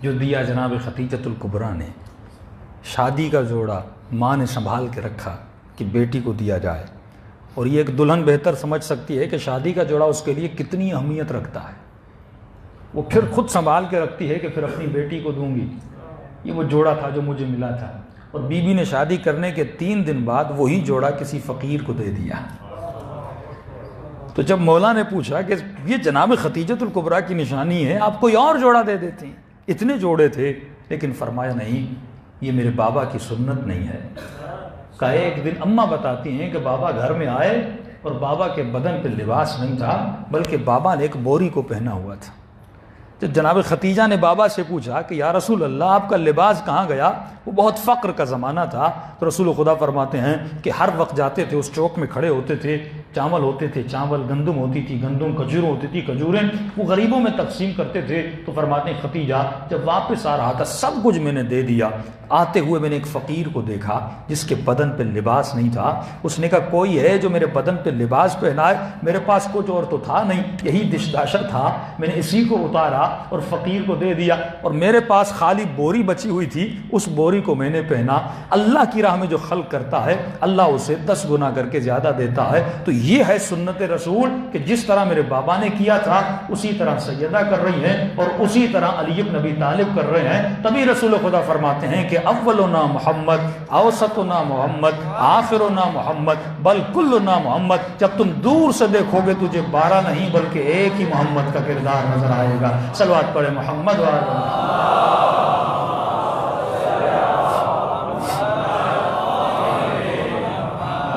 جو دیا جناب خدیجۃ الکبریٰ نے، شادی کا جوڑا ماں نے سنبھال کے رکھا کہ بیٹی کو دیا جائے. اور یہ ایک دلہن بہتر سمجھ سکتی ہے کہ شادی کا جوڑا اس کے لیے کتنی اہمیت رکھتا ہے. وہ پھر خود سنبھال کے رکھتی ہے کہ پھر اپنی بیٹی کو دوں گی. یہ وہ جوڑا تھا جو مجھے ملا تھا. اور بی بی نے شادی کرنے کے 3 دن بعد وہی جوڑا کسی فقیر کو دے دیا. تو جب مولا نے پوچھا کہ یہ جناب خدیجۃ الکبریٰ کی نشانی ہے، آپ کوئی اور جوڑا دے دیتے ہیں، اتنے جوڑے تھے، لیکن فرمایا نہیں یہ میرے بابا کی سنت نہیں ہے. کہا ایک دن اماں بتاتی ہیں کہ بابا گھر میں آئے اور بابا کے بدن پہ لباس نہیں تھا، بلکہ بابا نے ایک بوری کو پہنا ہوا تھا. جب جناب خدیجہ نے بابا سے پوچھا کہ یا رسول اللہ آپ کا لباس کہاں گیا، وہ بہت فقر کا زمانہ تھا، تو رسول خدا فرماتے ہیں کہ ہر وقت جاتے تھے اس چوک میں کھڑے ہوتے تھے، چاول ہوتے تھے چاول، گندم ہوتی تھی گندم، کھجور ہوتی تھی کھجوریں، وہ غریبوں میں تقسیم کرتے تھے. تو فرماتے ہیں خدیجہ جب واپس آ رہا تھا سب کچھ میں نے دے دیا. آتے ہوئے میں نے ایک فقیر کو دیکھا جس کے بدن پہ لباس نہیں تھا. اس نے کہا کوئی ہے جو میرے بدن پہ لباس پہنائے؟ میرے پاس کچھ اور تو تھا نہیں، یہی دشداشت تھا، میں نے اسی کو اتارا اور فقیر کو دے دیا. اور میرے پاس خالی بوری بچی ہوئی تھی، اس بوری کو میں نے پہنا. اللہ کی راہ میں جو خلق کرتا ہے اللہ اسے 10 گنا کر کے زیادہ دیتا ہے. تو یہ ہے سنت رسول کہ جس طرح میرے بابا نے کیا تھا اسی طرح سیدہ کر رہی ہیں اور اسی طرح علی بن ابی طالب کر رہے ہیں. تبھی رسول خدا فرماتے ہیں کہ اولنا محمد، اوسطنا محمد، آخرنا محمد، بل کلنا محمد. جب تم دور سے دیکھو گے تجھے 12 نہیں بلکہ ایک ہی محمد کا کردار نظر آئے گا. صلوات پڑھے محمد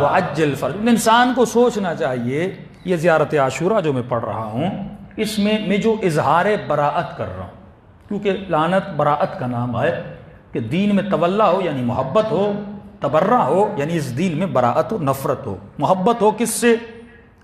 وعجل فرج. انسان کو سوچنا چاہیے یہ زیارت عاشورہ جو میں پڑھ رہا ہوں اس میں جو اظہار براءت کر رہا ہوں، کیونکہ لعنت براءت کا نام ہے کہ دین میں تولا ہو یعنی محبت ہو، تبرہ ہو یعنی اس دین میں براءت ہو، نفرت ہو. محبت ہو کس سے؟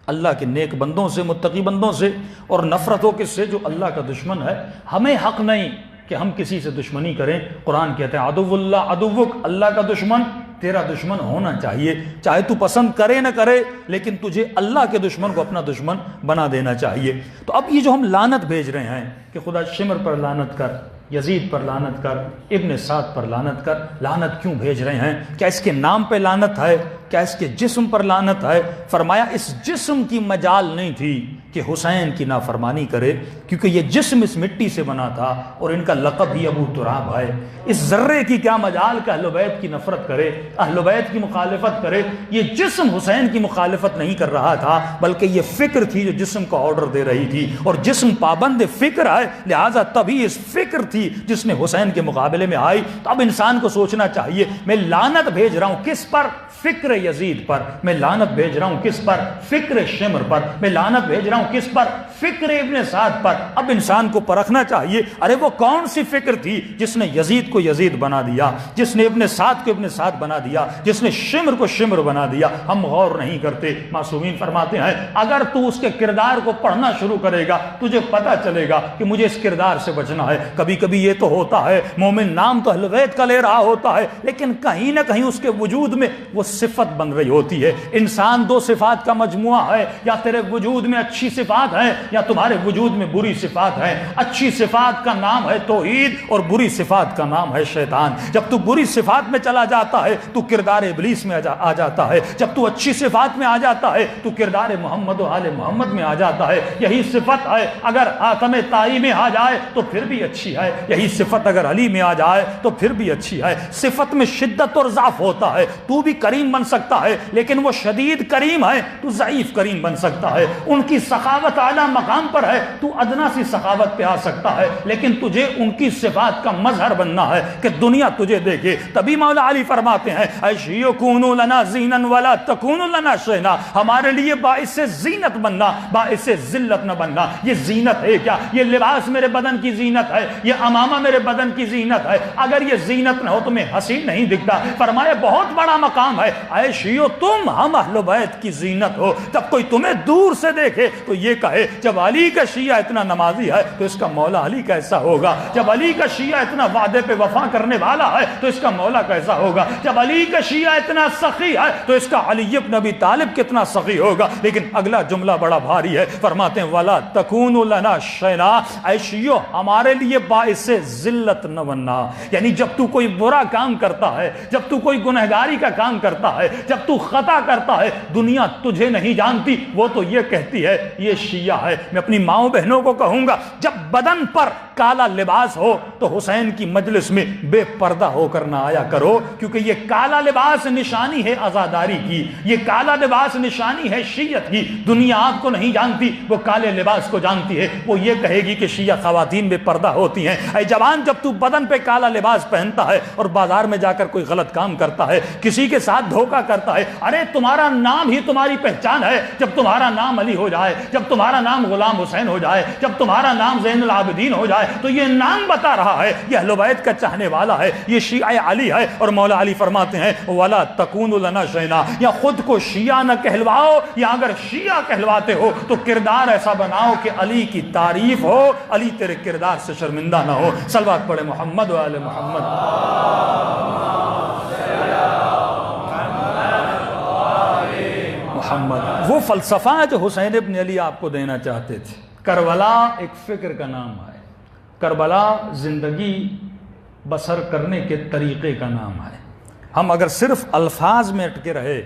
اللہ کے نیک بندوں سے، متقی بندوں سے. اور نفرت ہو کس سے؟ جو اللہ کا دشمن ہے. ہمیں حق نہیں کہ ہم کسی سے دشمنی کریں. قرآن کہتے ہیں عدو اللہ عدوک، اللہ کا دشمن تیرا دشمن ہونا چاہیے، چاہے تو پسند کرے نہ کرے لیکن تجھے اللہ کے دشمن کو اپنا دشمن بنا دینا چاہیے. تو اب یہ جو ہم لعنت بھیج رہے ہیں کہ خدا شمر پر لعنت کر، یزید پر لعنت کر، ابن سعد پر لعنت کر، لعنت کیوں بھیج رہے ہیں؟ کیا اس کے نام پہ لعنت ہے؟ کیا اس کے جسم پر لعنت ہے؟ فرمایا اس جسم کی مجال نہیں تھی کہ حسین کی نافرمانی کرے، کیونکہ یہ جسم اس مٹی سے بنا تھا اور ان کا لقب بھی ابو تراب ہے. اس ذرے کی کیا مجال کہ اہل بیت کی نفرت کرے، اہل بیت کی مخالفت کرے. یہ جسم حسین کی مخالفت نہیں کر رہا تھا بلکہ یہ فکر تھی جو جسم کو آرڈر دے رہی تھی، اور جسم پابند فکر ہے، لہٰذا تبھی اس فکر تھی جس نے حسین کے مقابلے میں آئی. تو اب انسان کو سوچنا چاہیے میں لعنت بھیج رہا ہوں کس پر؟ فکر یزید پر. میں لعنت بھیج رہا ہوں کس پر؟ فکر شمر پر. میں لعنت بھیج رہا ہوں کس پر؟ فکر ابن سعد پر. اب انسان کو پرکھنا چاہیے ارے وہ کون سی فکر تھی جس نے یزید کو یزید بنا دیا، جس نے ابن سعد کو ابن سعد بنا دیا، جس نے شمر کو شمر بنا دیا؟ ہم غور نہیں کرتے. معصومین فرماتے ہیں اگر تو اس کے کردار کو پڑھنا شروع کرے گا تجھے پتا چلے گا کہ مجھے اس کردار سے بچنا ہے. کبھی کبھی یہ تو ہوتا ہے مومن نام تو اہل بیت کا لے رہا ہوتا ہے لیکن کہیں نہ کہیں اس کے وجود میں وہ صفت بن رہی ہوتی ہے. انسان 2 صفات کا مجموعہ ہے، یا تیرے وجود میں اچھی صفات ہیں یا تمہارے وجود میں بری صفات ہیں۔ اچھی صفات کا نام ہے توحید اور بری صفات کا نام ہے شیطان۔ جب تو بری صفات میں چلا جاتا ہے تو کردار ابلیس میں آ جاتا ہے، جب تو اچھی صفات میں آ جاتا ہے تو کردار محمد و آل محمد میں آ جاتا ہے۔ یہی صفت ہے اگر آتم طائی میں آ جائے تو پھر بھی اچھی ہے، یہی صفت اگر علی میں آ جائے تو پھر بھی اچھی ہے۔ صفت میں شدت اور ضعف ہوتا ہے، تو بھی کریم بن سکتا ہے لیکن وہ شدید کریم ہے، تو ضعیف کریم بن سکتا ہے۔ ان کی سخاوت اعلیٰ مقام پر ہے، تو ادنا سی سخاوت پہ آ سکتا ہے، لیکن تجھے ان کی صفات کا مظہر بننا ہے کہ دنیا تجھے دیکھے۔ تبھی مولا علی فرماتے ہیں عیشیو کونو لنا زینن ولا تکونو لنا شینا، ہمارے لیے باعث زینت بننا، باعث ذلت نہ بننا۔ یہ زینت ہے کیا؟ یہ لباس میرے بدن کی زینت ہے، یہ امامہ میرے بدن کی زینت ہے۔ اگر یہ زینت نہ ہو تو میں حسین نہیں دکھتا۔ فرمایا بہت بڑا مقام ہے، اے شیعو تم ہم اہل بیت کی زینت ہو۔ جب کوئی تمہیں دور سے دیکھے تو یہ کہے جب علی کا شیعہ اتنا نمازی ہے تو اس کا مولا علی کیسا ہوگا، جب علی کا شیعہ اتنا وعدے پہ وفا کرنے والا ہے تو اس کا مولا کیسا ہوگا، جب علی کا شیعہ اتنا سخی ہے تو اس کا علی بن ابی طالب کتنا سخی ہوگا۔ لیکن اگلا جملہ بڑا بھاری ہے، فرماتے ہیں ولا تکونوا لنا شینا، اے شیعو ہمارے لیے باعث ذلت نہ بننا۔ یعنی جب تو کوئی برا کام کرتا ہے، جب تو کوئی گنہگاری کا کام کرتا ہے، جب تو خطا کرتا ہے، دنیا تجھے نہیں جانتی، وہ تو یہ کہتی ہے یہ شیعہ ہے۔ میں اپنی ماؤں بہنوں کو کہوں گا جب بدن پر کالا لباس ہو تو حسین کی مجلس میں بے پردہ ہو کر نہ آیا کرو، کیونکہ یہ کالا لباس نشانی ہے عزاداری کی، یہ کالا لباس نشانی ہے شیعت کی۔ دنیا آپ کو نہیں جانتی، وہ کالے لباس کو جانتی ہے۔ وہ یہ کہے گی کہ شیعہ خواتین بے پردہ ہوتی ہیں۔ اے جوان جب تو بدن پہ کالا لباس پہنتا ہے اور بازار میں جا کر کوئی غلط کام کرتا ہے، کسی کے ساتھ دھوکہ کرتا ہے، ارے تمہارا نام ہی تمہاری پہچان ہے۔ جب تمہارا نام علی ہو جائے، جب تمہارا نام غلام حسین ہو جائے، جب تمہارا نام زین العابدین ہو جائے تو یہ نام بتا رہا ہے یہ اہل بیت کا چاہنے والا ہے، یہ شیعہ علی ہے۔ اور مولا علی فرماتے ہیں ولا تکونوا لنا شینا، یا خود کو شیعہ نہ کہلواؤ، یا اگر شیعہ کہلواتے ہو تو کردار ایسا بناؤ کہ علی کی تعریف ہو، علی تیرے کردار سے شرمندہ نہ ہو۔ صلوات پڑھے محمد و آل محمد۔ محمد وہ فلسفہ ہے جو حسین ابن علی آپ کو دینا چاہتے تھے۔ کربلا ایک فکر کا نام ہے، کربلا زندگی بسر کرنے کے طریقے کا نام ہے۔ ہم اگر صرف الفاظ میں اٹکے رہے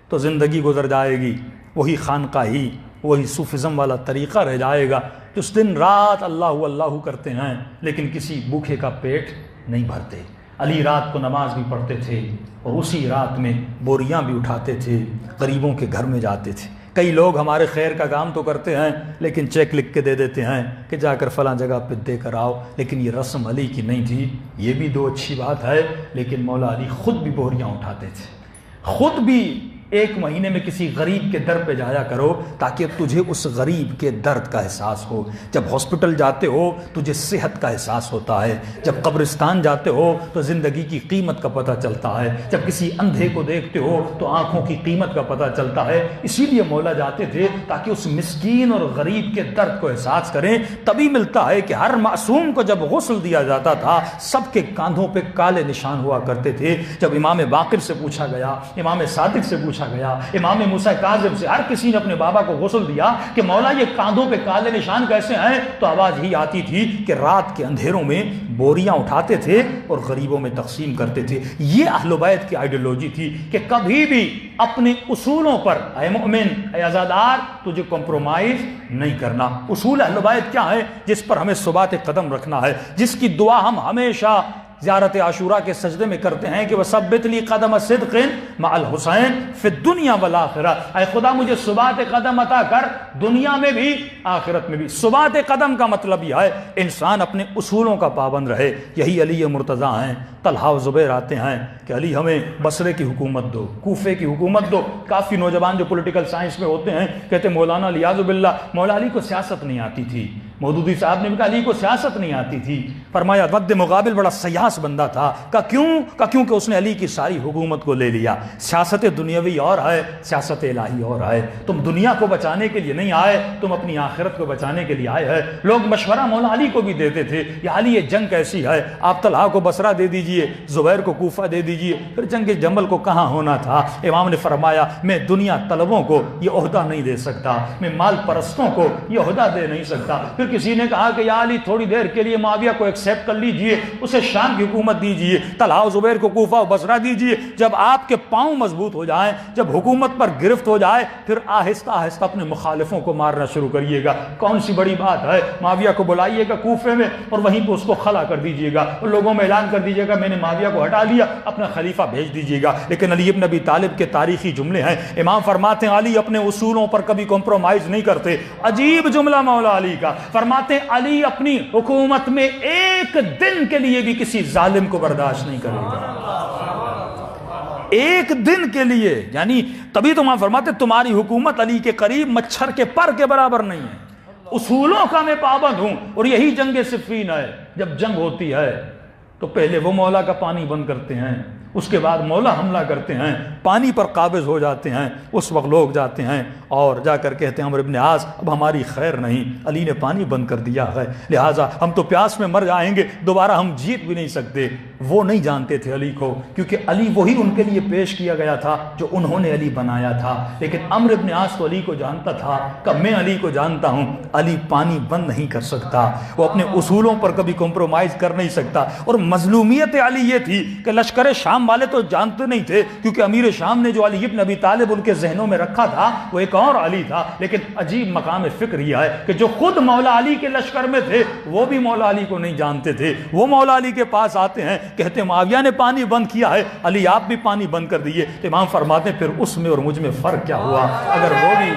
تو زندگی گزر جائے گی، وہی خانقاہی، وہی صوفزم والا طریقہ رہ جائے گا، جس دن رات اللہ اللہ کرتے ہیں لیکن کسی بھوکے کا پیٹ نہیں بھرتے۔ علی رات کو نماز بھی پڑھتے تھے اور اسی رات میں بوریاں بھی اٹھاتے تھے، غریبوں کے گھر میں جاتے تھے۔ کئی لوگ ہمارے خیر کا کام تو کرتے ہیں لیکن چیک لکھ کے دے دیتے ہیں کہ جا کر فلاں جگہ پہ دے کر آؤ، لیکن یہ رسم علی کی نہیں تھی۔ یہ بھی دو اچھی بات ہے، لیکن مولا علی خود بھی بوریاں اٹھاتے تھے، خود بھی ایک مہینے میں کسی غریب کے در پہ جایا کرو تاکہ تجھے اس غریب کے درد کا احساس ہو۔ جب ہاسپٹل جاتے ہو تجھے صحت کا احساس ہوتا ہے، جب قبرستان جاتے ہو تو زندگی کی قیمت کا پتہ چلتا ہے، جب کسی اندھے کو دیکھتے ہو تو آنکھوں کی قیمت کا پتہ چلتا ہے۔ اسی لیے مولا جاتے تھے تاکہ اس مسکین اور غریب کے درد کو احساس کریں۔ تبھی ملتا ہے کہ ہر معصوم کو جب غسل دیا جاتا تھا سب کے کاندھوں پہ کالے نشان ہوا کرتے تھے۔ جب امام باقر سے پوچھا گیا، امام صادق سے پوچھا گیا، امام موسیٰ کاظم سے، ہر کسی نے اپنے بابا کو غسل دیا کہ مولا یہ کاندھوں پہ کالے نشان کیسے ہیں، تو آواز ہی آتی تھی کہ رات کے اندھیروں میں بوریاں اٹھاتے تھے اور غریبوں میں تقسیم کرتے تھے۔ یہ اہل بیت کی آئیڈیالوجی تھی کہ کبھی بھی اپنے اصولوں پر، اے مؤمن، اے عزادار، تجھے کمپرومائز نہیں کرنا۔ اصول اہل بیت کیا ہے؟ جس پر ہمیں ثبات قدم رکھنا ہے، جس کی دعا ہم ہمیشہ زیارت عاشورہ کے سجدے میں کرتے ہیں کہ وثبت لی قدم صدق مع الحسین فی الدنیا والآخرہ، اے خدا مجھے ثبات قدم عطا کر دنیا میں بھی آخرت میں بھی۔ ثبات قدم کا مطلب یہ ہے انسان اپنے اصولوں کا پابند رہے۔ یہی علی مرتضیٰ ہیں۔ طلحہ و زبیر آتے ہیں کہ علی ہمیں بصرے کی حکومت دو، کوفے کی حکومت دو۔ کافی نوجوان جو پولیٹیکل سائنس میں ہوتے ہیں کہتے ہیں مولانا الیاذ باللہ مولا علی کو سیاست نہیں آتی تھی۔ مودودی صاحب نے بھی کہا علی کو سیاست نہیں آتی تھی۔ فرمایا رد مقابل بڑا سیاست خاص بندہ تھا۔ کیونکہ اس نے علی کی ساری حکومت کو لے لیا۔ سیاست دنیاوی اور ہے، سیاست الہی اور ہے۔ تم دنیا کو بچانے کے لیے نہیں آئے، تم اپنی آخرت کو بچانے کے لیے آئے ہیں۔ لوگ مشورہ مولا علی کو بھی دیتے تھے، یا علی یہ جنگ کیسی ہے، آپ طلحہ کو بصرہ دے دیجئے، زبیر کو کوفہ دے دیجئے۔ پھر جنگ جمل کو کہاں ہونا تھا؟ امام نے فرمایا میں دنیا طلبوں کو یہ عہدہ نہیں دے سکتا، میں مال پرستوں کو یہ عہدہ دے نہیں سکتا۔ پھر کسی نے کہا کہ یا علی تھوڑی دیر کے لیے معاویہ کو ایکسیپٹ کر لیجئے، اسے شام کی حکومت دیجئے، طلحہ و زبیر کو کوفہ و بصرہ دیجئے۔ جب آپ کے پاؤں مضبوط ہو جائیں، جب حکومت پر گرفت ہو جائے، پھر آہستہ آہستہ اپنے مخالفوں کو مارنا شروع کریے گا۔ کون سی بڑی بات ہے، معاویہ کو بلائیے گا کوفے میں اور وہیں پہ اس کو خلا کر دیجئے گا اور لوگوں میں اعلان کر دیجئے گا میں نے معاویہ کو ہٹا لیا، اپنا خلیفہ بھیج دیجئے گا۔ لیکن علی ابن ابی طالب کے تاریخی جملے ہیں، امام فرماتے ہیں علی اپنے اصولوں پر کبھی کمپرومائز نہیں کرتے۔ عجیب جملہ مولا علی کا، فرماتے ہیں علی اپنی حکومت میں ایک دن کے لیے بھی کسی ظالم کو برداشت نہیں کرے گا، ایک دن کے لیے۔ یعنی تبھی تو امام فرماتے تمہاری حکومت علی کے قریب مچھر کے پر کے برابر نہیں ہے۔ اصولوں کا میں پابند ہوں، اور یہی جنگ صفین ہے۔ جب جنگ ہوتی ہے تو پہلے وہ مولا کا پانی بند کرتے ہیں، اس کے بعد مولا حملہ کرتے ہیں، پانی پر قابض ہو جاتے ہیں۔ اس وقت لوگ جاتے ہیں اور جا کر کہتے ہیں عمرو ابن عاص اب ہماری خیر نہیں، علی نے پانی بند کر دیا ہے، لہٰذا ہم تو پیاس میں مر جائیں گے، دوبارہ ہم جیت بھی نہیں سکتے۔ وہ نہیں جانتے تھے علی کو، کیونکہ علی وہی ان کے لیے پیش کیا گیا تھا جو انہوں نے علی بنایا تھا۔ لیکن عمرو ابن عاص تو علی کو جانتا تھا کہ میں علی کو جانتا ہوں، علی پانی بند نہیں کر سکتا، وہ اپنے اصولوں پر کبھی کمپرومائز کر نہیں سکتا۔ اور مظلومیت علی یہ تھی کہ لشکر شام والے تو جانتے نہیں تھے، کیونکہ امیر شام نے جو علی ابن ابی طالب ان کے ذہنوں میں رکھا تھا وہ ایک اور علی تھا۔ لیکن عجیب مقام فکر یہ ہے کہ جو خود مولا علی کے لشکر میں تھے وہ بھی مولا علی کو نہیں جانتے تھے۔ وہ مولا علی کے پاس آتے ہیں، کہتے ہیں معاویہ نے پانی بند کیا ہے، علی آپ بھی پانی بند کر دیئے۔ تو امام فرماتے ہیں پھر اس میں اور مجھ میں فرق کیا ہوا؟ اگر وہ بھی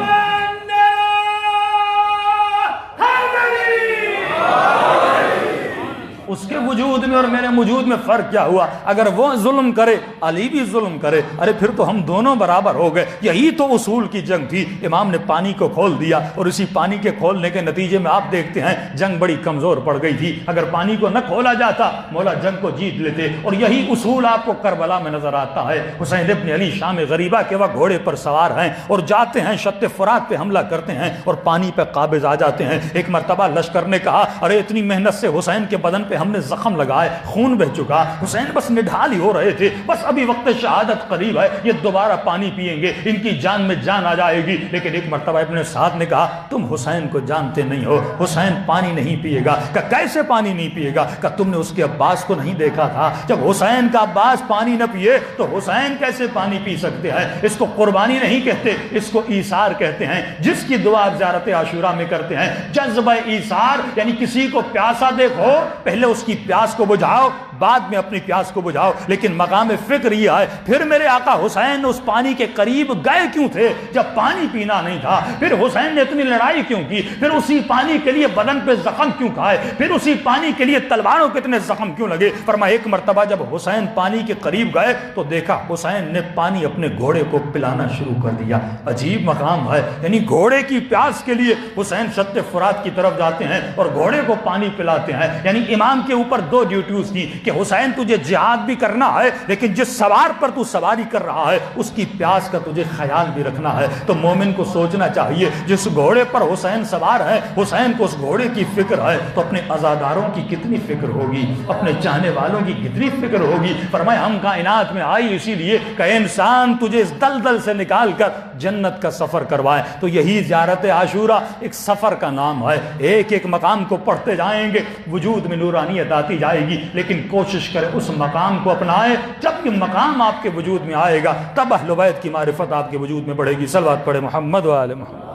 اس کے وجود میں اور میرے وجود میں فرق کیا ہوا؟ اگر وہ ظلم کرے علی بھی ظلم کرے، ارے پھر تو ہم دونوں برابر ہو گئے۔ یہی تو اصول کی جنگ تھی۔ امام نے پانی کو کھول دیا اور اسی پانی کے کھولنے کے نتیجے میں آپ دیکھتے ہیں جنگ بڑی کمزور پڑ گئی تھی۔ اگر پانی کو نہ کھولا جاتا مولا جنگ کو جیت لیتے۔ اور یہی اصول آپ کو کربلا میں نظر آتا ہے۔ حسین ابن علی شام غریبہ کے وقت گھوڑے پر سوار ہیں اور جاتے ہیں شط فرات پہ حملہ کرتے ہیں اور پانی پہ قابض آ جاتے ہیں۔ ایک مرتبہ لشکر نے کہا ارے اتنی محنت سے حسین کے بدن پہ ہم نے زخم لگائے، خون بہ چکا، حسین بس نڈھال ہی ہو رہے تھے، بس ابھی وقت شہادت قریب ہے، یہ دوبارہ پانی پئیں گے، ان کی جان میں جان آ جائے گی۔ لیکن ایک مرتبہ ابن سعد نے کہا تم حسین کو جانتے نہیں ہو، حسین پانی نہیں پیے گا۔ کہ کیسے پانی نہیں پیے گا؟ کہ تم نے اس کے عباس کو نہیں دیکھا تھا؟ جب حسین کا عباس پانی نہ پیے تو حسین کیسے پانی پی سکتے ہیں؟ اس کو قربانی نہیں کہتے، اس کو ایثار کہتے ہیں، جس کی دعا زیارت عاشورہ میں کرتے ہیں۔ جذبہ ایثار یعنی کسی کو پیاسا دیکھو پہلے اس کی پیاس کو بجھاؤ، بعد میں اپنی پیاس کو بجھاؤ۔ لیکن مقام فکر یہ ہے پھر میرے آقا حسین اس پانی کے قریب گئے کیوں تھے جب پانی پینا نہیں تھا؟ پھر حسین نے اتنی لڑائی کیوں کی؟ پھر اسی پانی کے لیے بدن پہ زخم کیوں کھائے؟ پھر اسی پانی کے لیے تلواروں کے اتنے زخم کیوں لگے؟ فرمایا ایک مرتبہ جب حسین پانی کے قریب گئے تو دیکھا حسین نے پانی اپنے گھوڑے کو پلانا شروع کر دیا۔ عجیب مقام ہے، یعنی گھوڑے کی پیاس کے لیے حسین شط فرات کی طرف جاتے ہیں اور گھوڑے کو پانی پلاتے ہیں۔ یعنی امام کے اوپر دو ڈیوٹیز تھی کہ حسین تجھے جہاد بھی کرنا ہے، لیکن جس سوار پر تو سواری کر رہا ہے اس کی پیاس کا تجھے خیال بھی رکھنا ہے۔ تو مومن کو سوچنا چاہیے جس گھوڑے پر حسین سوار ہے، حسین کو اس گھوڑے کی فکر ہے تو اپنے عزاداروں کی کتنی فکر ہوگی، اپنے چاہنے والوں کی کتنی فکر ہوگی۔ فرمایا ہم کائنات میں آئی اسی لیے کہ انسان تجھے اس دلدل سے نکال کر جنت کا سفر کروائے۔ تو یہی زیارت عاشورہ ایک سفر کا نام ہے۔ ایک ایک مقام کو پڑھتے جائیں گے، وجود میں نورانیت آتی جائے گی، لیکن کوشش کرے اس مقام کو اپنائے۔ جب یہ مقام آپ کے وجود میں آئے گا تب اہل بیت کی معرفت آپ کے وجود میں بڑھے گی۔ صلوات پڑھے محمد و آل محمد۔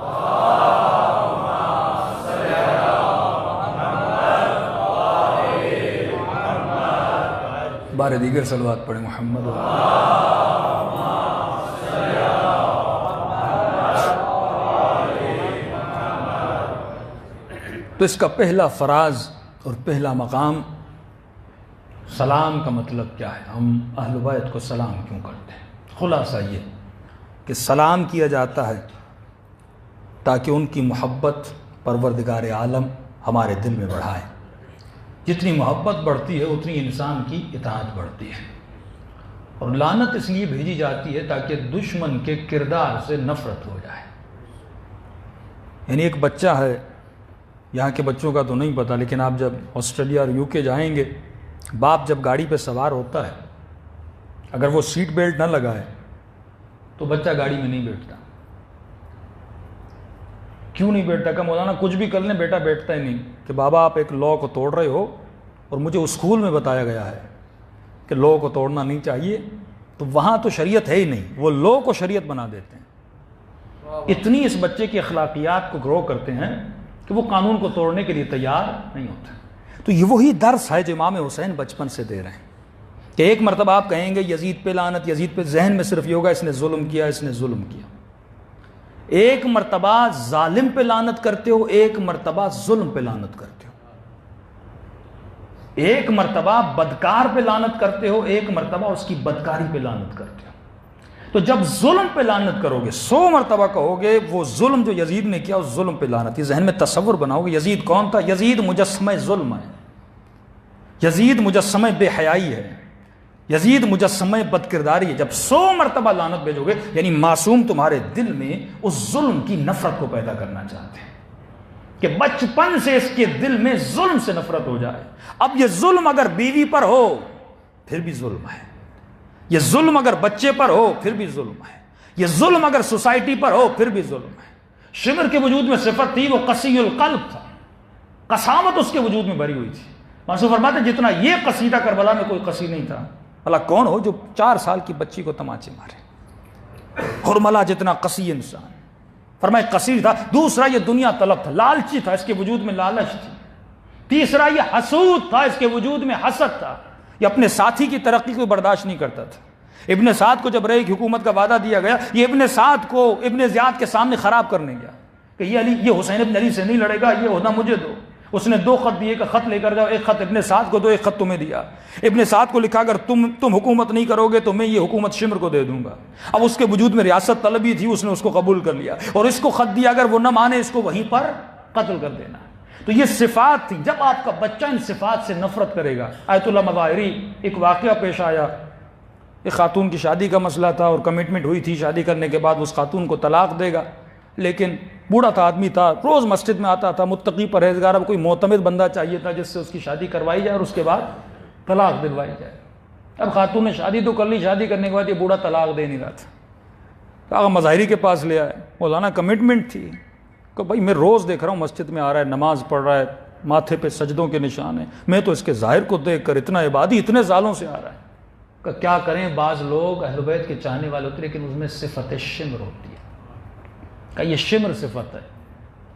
بار دیگر صلوات پڑھے محمد و تو اس کا پہلا فراز اور پہلا مقام سلام کا مطلب کیا ہے؟ ہم اہل بیت کو سلام کیوں کرتے ہیں؟ خلاصہ یہ کہ سلام کیا جاتا ہے تاکہ ان کی محبت پروردگار عالم ہمارے دل میں بڑھائے۔ جتنی محبت بڑھتی ہے اتنی انسان کی اطاعت بڑھتی ہے، اور لعنت اس لیے بھیجی جاتی ہے تاکہ دشمن کے کردار سے نفرت ہو جائے۔ یعنی ایک بچہ ہے، یہاں کے بچوں کا تو نہیں پتہ، لیکن آپ جب آسٹریلیا اور یو کے جائیں گے، باپ جب گاڑی پہ سوار ہوتا ہے، اگر وہ سیٹ بیلٹ نہ لگائے تو بچہ گاڑی میں نہیں بیٹھتا۔ کیوں نہیں بیٹھتا؟ کہ مولانا کچھ بھی کر لیں بیٹا بیٹھتا ہی نہیں، کہ بابا آپ ایک لا کو توڑ رہے ہو اور مجھے اسکول میں بتایا گیا ہے کہ لا کو توڑنا نہیں چاہیے، تو وہاں تو شریعت ہے ہی نہیں، وہ لا کو شریعت بنا دیتے ہیں۔ اتنی اس بچے کی اخلاقیات کو گرو کرتے ہیں کہ وہ قانون کو توڑنے کے لیے تیار نہیں ہوتا۔ تو یہ وہی درس ہے جو امام حسین بچپن سے دے رہے ہیں کہ ایک مرتبہ آپ کہیں گے یزید پہ لعنت، یزید پہ، ذہن میں صرف یہ ہوگا اس نے ظلم کیا، اس نے ظلم کیا۔ ایک مرتبہ ظالم پہ لعنت کرتے ہو، ایک مرتبہ ظلم پہ لعنت کرتے ہو، ایک مرتبہ بدکار پہ لعنت کرتے ہو، ایک مرتبہ اس کی بدکاری پہ لعنت کرتے ہو۔ تو جب ظلم پہ لعنت کرو گے 100 مرتبہ کہو گے وہ ظلم جو یزید نے کیا اس ظلم پہ لعنت، یہ ذہن میں تصور بناؤ گے یزید کون تھا؟ یزید مجسمہ ظلم ہے، یزید مجسمہ بے حیائی ہے، یزید مجسمہ بد کرداری ہے۔ جب 100 مرتبہ لعنت بھیجو گے، یعنی معصوم تمہارے دل میں اس ظلم کی نفرت کو پیدا کرنا چاہتے ہیں کہ بچپن سے اس کے دل میں ظلم سے نفرت ہو جائے۔ اب یہ ظلم اگر بیوی پر ہو پھر بھی ظلم ہے، یہ ظلم اگر بچے پر ہو پھر بھی ظلم ہے، یہ ظلم اگر سوسائٹی پر ہو پھر بھی ظلم ہے۔ شمر کے وجود میں صفت تھی، وہ قسی القلب تھا، قساوت اس کے وجود میں بھری ہوئی تھی۔ منصور فرماتے ہیں جتنا یہ قصیدہ کربلا میں کوئی قصی نہیں تھا۔ بھلا کون ہو جو 4 سال کی بچی کو تماچے مارے؟ حرملہ جتنا قسی انسان، فرمائے قصیر تھا۔ دوسرا یہ دنیا طلب تھا، لالچی تھا، اس کے وجود میں لالچ تھی۔ تیسرا یہ حسود تھا، اس کے وجود میں حسد تھا، یہ اپنے ساتھی کی ترقی کو برداشت نہیں کرتا تھا۔ ابن سعد کو جب رے کی حکومت کا وعدہ دیا گیا، یہ ابن سعد کو ابن زیاد کے سامنے خراب کرنے گیا کہ یہ حسین ابن علی سے نہیں لڑے گا، یہ عہدہ مجھے دو۔ اس نے 2 خط دیے کہ خط لے کر جاؤ، ایک خط ابن سعد کو دو، ایک خط تمہیں دیا۔ ابن سعد کو لکھا اگر تم حکومت نہیں کرو گے تو میں یہ حکومت شمر کو دے دوں گا۔ اب اس کے وجود میں ریاست طلبی تھی، اس نے اس کو قبول کر لیا، اور اس کو خط دیا اگر وہ نہ مانے اس کو وہیں پر قتل کر دینا۔ تو یہ صفات تھی۔ جب آپ کا بچہ ان صفات سے نفرت کرے گا، آیت اللہ مظاہری ایک واقعہ پیش آیا، ایک خاتون کی شادی کا مسئلہ تھا اور کمٹمنٹ ہوئی تھی، شادی کرنے کے بعد اس خاتون کو طلاق دے گا، لیکن بوڑھا تھا، آدمی تھا، روز مسجد میں آتا تھا، متقی پرہیزگار، اب کوئی معتمد بندہ چاہیے تھا جس سے اس کی شادی کروائی جائے اور اس کے بعد طلاق دلوائی جائے۔ اب خاتون نے شادی تو کر لی، شادی کرنے کے بعد یہ بوڑھا طلاق دے نہیں رہا تھا۔ کہا مظاہری کے پاس لے آئے، مولانا کمٹمنٹ تھی کہ بھائی میں روز دیکھ رہا ہوں مسجد میں آ رہا ہے، نماز پڑھ رہا ہے، ماتھے پہ سجدوں کے نشان ہیں، میں تو اس کے ظاہر کو دیکھ کر اتنا عبادی اتنے سالوں سے آ رہا ہے کہ کیا کریں، بعض لوگ اہل بیت کے چاہنے والے ہوتے ہیں لیکن اس میں صفت شمر ہوتی ہے، کہ یہ شمر صفت ہے،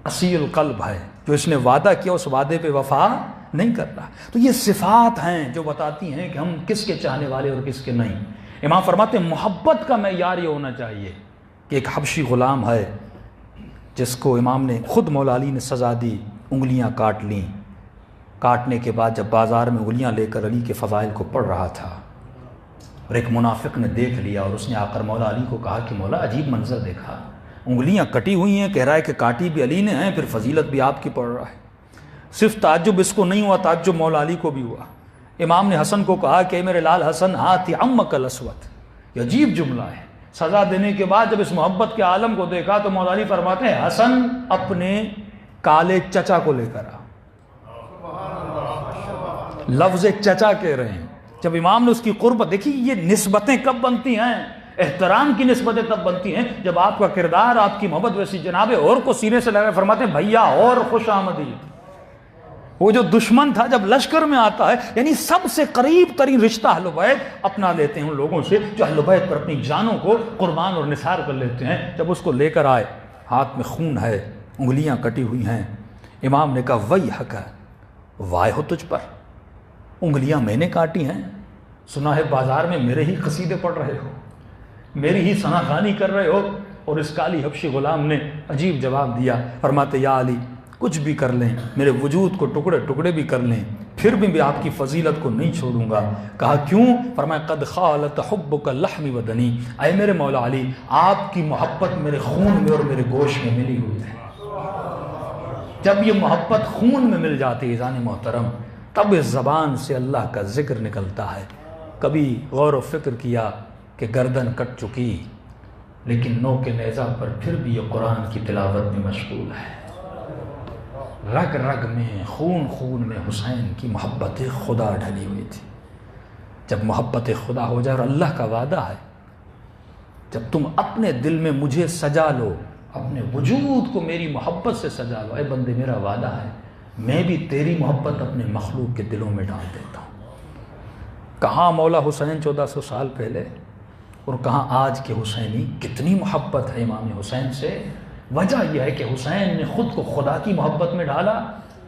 قسی القلب ہے، جو اس نے وعدہ کیا اس وعدے پہ وفا نہیں کرتا۔ تو یہ صفات ہیں جو بتاتی ہیں کہ ہم کس کے چاہنے والے اور کس کے نہیں۔ امام فرماتے ہیں محبت کا معیار یہ ہونا چاہیے کہ ایک حبشی غلام ہے جس کو امام نے خود مولا علی نے سزا دی، انگلیاں کاٹ لیں، کاٹنے کے بعد جب بازار میں انگلیاں لے کر علی کے فضائل کو پڑھ رہا تھا اور ایک منافق نے دیکھ لیا اور اس نے آ کر مولا علی کو کہا کہ مولا عجیب منظر دیکھا، انگلیاں کٹی ہوئی ہیں، کہہ رہا ہے کہ کاٹی بھی علی نے ہیں، پھر فضیلت بھی آپ کی پڑھ رہا ہے۔ صرف تعجب اس کو نہیں ہوا، تعجب مولا علی کو بھی ہوا۔ امام نے حسن کو کہا کہ میرے لال حسن ہاتھ عمک الاسود، یہ عجیب جملہ ہے۔ سزا دینے کے بعد جب اس محبت کے عالم کو دیکھا تو مولا علی فرماتے ہیں حسن اپنے کالے چچا کو لے کر آ۔ لفظ چچا کہہ رہے ہیں۔ جب امام نے اس کی قربت دیکھی، یہ نسبتیں کب بنتی ہیں؟ احترام کی نسبتیں تب بنتی ہیں جب آپ کا کردار، آپ کی محبت ویسی جناب اور کو سینے سے لگا فرماتے ہیں بھیا اور خوش آمدید۔ وہ جو دشمن تھا جب لشکر میں آتا ہے، یعنی سب سے قریب ترین رشتہ اہل بیت اپنا لیتے ہیں ان لوگوں سے جو اہل بیت پر اپنی جانوں کو قربان اور نثار کر لیتے ہیں۔ جب اس کو لے کر آئے، ہاتھ میں خون ہے، انگلیاں کٹی ہوئی ہیں، امام نے کہا وہی حق ہے، وائے ہو تجھ پر، انگلیاں میں نے کاٹی ہیں، سنا ہے بازار میں میرے ہی قصیدے پڑھ رہے ہو، میری ہی ثنا خوانی کر رہے ہو۔ اور اس کالی حبشی غلام نے عجیب جواب دیا، فرماتے یا علی کچھ بھی کر لیں، میرے وجود کو ٹکڑے ٹکڑے بھی کر لیں، پھر بھی میں آپ کی فضیلت کو نہیں چھوڑوں گا۔ کہا کیوں؟ فرمایا قد خالت حبک لحمی ودنی، اے میرے مولا علی آپ کی محبت میرے خون میں اور میرے گوشت میں ملی ہوئی ہے۔ جب یہ محبت خون میں مل جاتی ہے اذان محترم تب اس زبان سے اللہ کا ذکر نکلتا ہے۔ کبھی غور و فکر کیا کہ گردن کٹ چکی لیکن نوک نیزہ پر پھر بھی یہ قرآن کی تلاوت میں مشغول ہے۔ رگ رگ میں، خون خون میں حسین کی محبت خدا ڈھلی ہوئی تھی۔ جب محبت خدا ہو جائے، اور اللہ کا وعدہ ہے جب تم اپنے دل میں مجھے سجا لو، اپنے وجود کو میری محبت سے سجا لو، اے بندے میرا وعدہ ہے میں بھی تیری محبت اپنے مخلوق کے دلوں میں ڈال دیتا ہوں۔ کہاں مولا حسین 1400 سال پہلے، اور کہاں آج کے حسینی، کتنی محبت ہے امام حسین سے۔ وجہ یہ ہے کہ حسین نے خود کو خدا کی محبت میں ڈالا،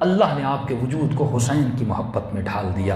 اللہ نے آپ کے وجود کو حسین کی محبت میں ڈھال دیا۔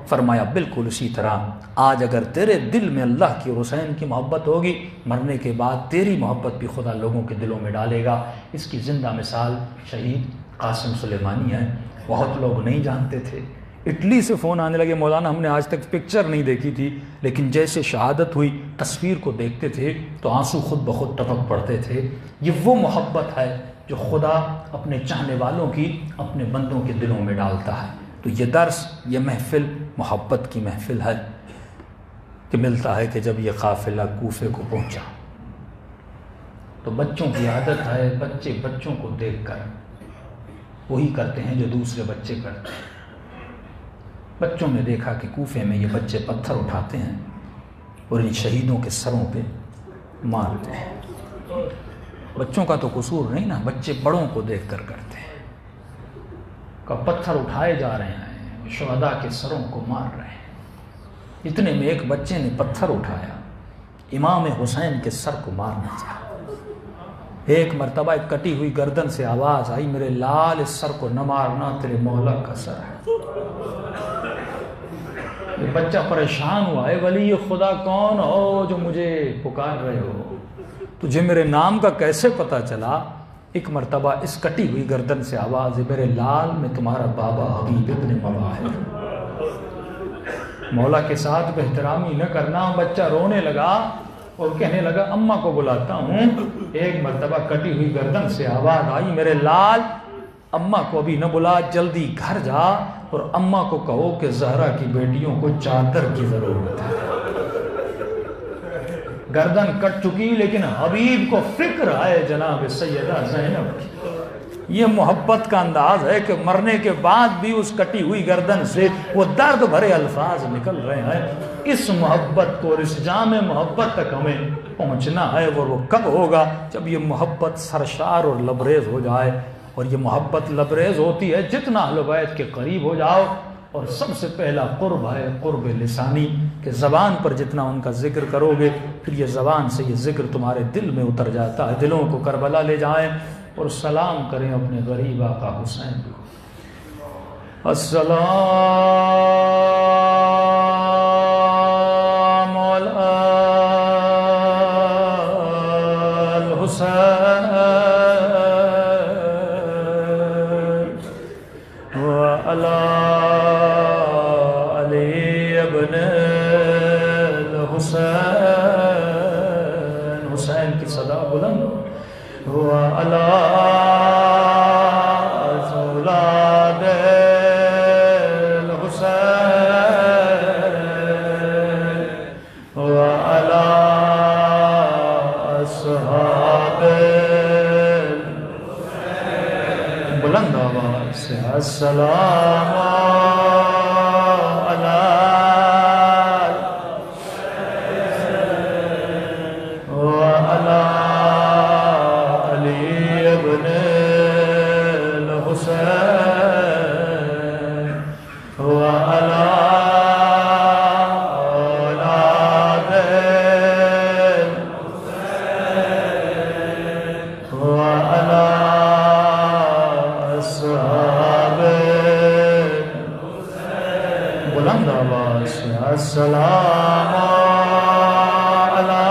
فرمایا بالکل اسی طرح آج اگر تیرے دل میں اللہ کی اور حسین کی محبت ہوگی، مرنے کے بعد تیری محبت بھی خدا لوگوں کے دلوں میں ڈالے گا۔ اس کی زندہ مثال شہید قاسم سلیمانی ہے۔ بہت لوگ نہیں جانتے تھے، اٹلی سے فون آنے لگے، مولانا ہم نے آج تک پکچر نہیں دیکھی تھی، لیکن جیسے شہادت ہوئی تصویر کو دیکھتے تھے تو آنسو خود بخود ٹپک پڑتے تھے۔ یہ وہ محبت ہے جو خدا اپنے چاہنے والوں کی اپنے بندوں کے دلوں میں ڈالتا ہے۔ تو یہ درس، یہ محفل محبت کی محفل ہے کہ ملتا ہے کہ جب یہ قافلہ کوفے کو پہنچا تو بچوں کی عادت ہے، بچے بچوں کو دیکھ کر وہی کرتے ہیں جو دوسرے بچے کرتے ہیں۔ بچوں نے دیکھا کہ کوفے میں یہ بچے پتھر اٹھاتے ہیں اور ان شہیدوں کے سروں پہ مارتے ہیں۔ بچوں کا تو قصور نہیں نا، بچے بڑوں کو دیکھ کر کرتے ہیں۔ کا پتھر اٹھائے جا رہے ہیں، شہداء کے سروں کو مار رہے ہیں۔ اتنے میں ایک بچے نے پتھر اٹھایا، امام حسین کے سر کو مارنا چاہا۔ ایک مرتبہ ایک کٹی ہوئی گردن سے آواز آئی، میرے لال اس سر کو نہ مارنا، تیرے مولا کا سر ہے۔ یہ بچہ پریشان ہوا، اے ولی خدا کون ہو جو مجھے پکار رہے ہو؟ تجھے میرے نام کا کیسے پتا چلا؟ ایک مرتبہ اس کٹی ہوئی گردن سے آواز ہے، میرے لال میں تمہارا بابا حبیب ابن موا ہے۔ مولا کے ساتھ بہترامی نہ کرنا۔ بچہ رونے لگا اور کہنے لگا اماں کو بلاتا ہوں۔ ایک مرتبہ کٹی ہوئی گردن سے آواز آئی، میرے لال اماں کو ابھی نہ بلا، جلدی گھر جا اور اماں کو کہو کہ زہرا کی بیٹیوں کو چادر کی ضرورت ہے۔ گردن کٹ چکی لیکن حبیب کو فکر آئے جناب سیدہ زینب کی۔ یہ محبت کا انداز ہے کہ مرنے کے بعد بھی اس کٹی ہوئی گردن سے وہ درد بھرے الفاظ نکل رہے ہیں۔ اس محبت کو اور اس جامع محبت تک ہمیں پہنچنا ہے، اور وہ کب ہوگا؟ جب یہ محبت سرشار اور لبریز ہو جائے۔ اور یہ محبت لبریز ہوتی ہے جتنا اہل بیت کے قریب ہو جاؤ، اور سب سے پہلا قرب ہے قرب لسانی، کہ زبان پر جتنا ان کا ذکر کرو گے پھر یہ زبان سے یہ ذکر تمہارے دل میں اتر جاتا ہے۔ دلوں کو کربلا لے جائیں اور سلام کریں اپنے غریب آقا حسین کو۔ السلام علی الحسین وعلی علی ابن الحسین۔ حسین کی صدا بلند وعلی اولاد الحسین وعلی اصحاب الحسین۔ بلند آواز سے السلام السلام علی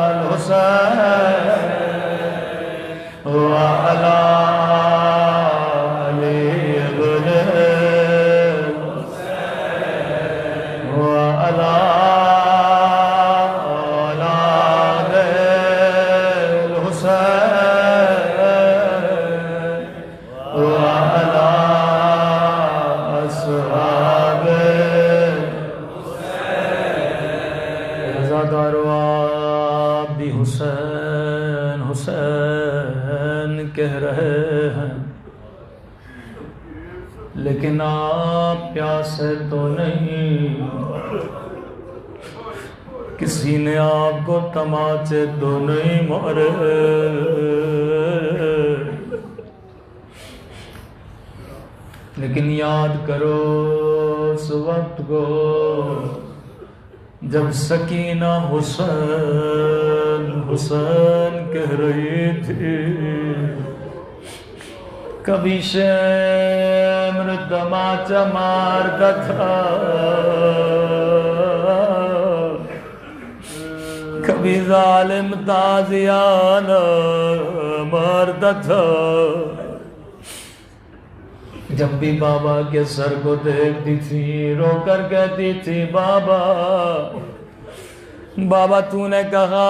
الحسین وعلی علی ابن الحسین وعلی اولاد الحسین وعلی حسین حسین کہہ رہے ہیں، لیکن آپ پیاسے تو نہیں، کسی نے آپ کو تماچے تو نہیں مارے، لیکن یاد کرو اس وقت کو جب سکینہ حسین حسین کہہ رہی تھی، کبھی شمر تماچا مارتا تھا، کبھی ظالم تازیانہ مارتا تھا، جب بھی بابا کے سر کو دیکھتی تھی رو کر کہتی تھی بابا بابا تو نے کہا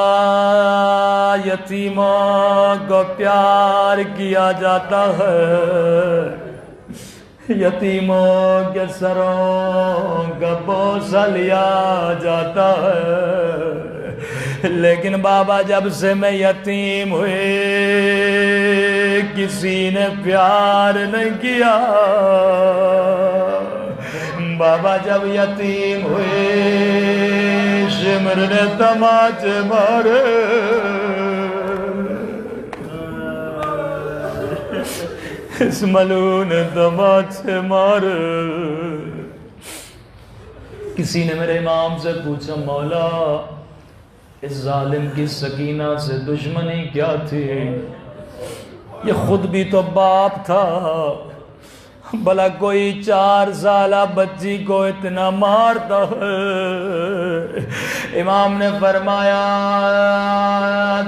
یتیموں کو پیار کیا جاتا ہے، یتیموں کے سروں کا بوسہ لیا جاتا ہے، لیکن بابا جب سے میں یتیم ہوئے کسی نے پیار نہیں کیا، بابا جب یتیم ہوئے شمر نے تماچے مارے، اس ملعون نے تماچے مارے۔ کسی نے میرے امام سے پوچھا مولا اس ظالم کی سکینہ سے دشمنی کیا تھی؟ یہ خود بھی تو باپ تھا، بھلا کوئی 4 سالہ بچی کو اتنا مارتا ہے؟ امام نے فرمایا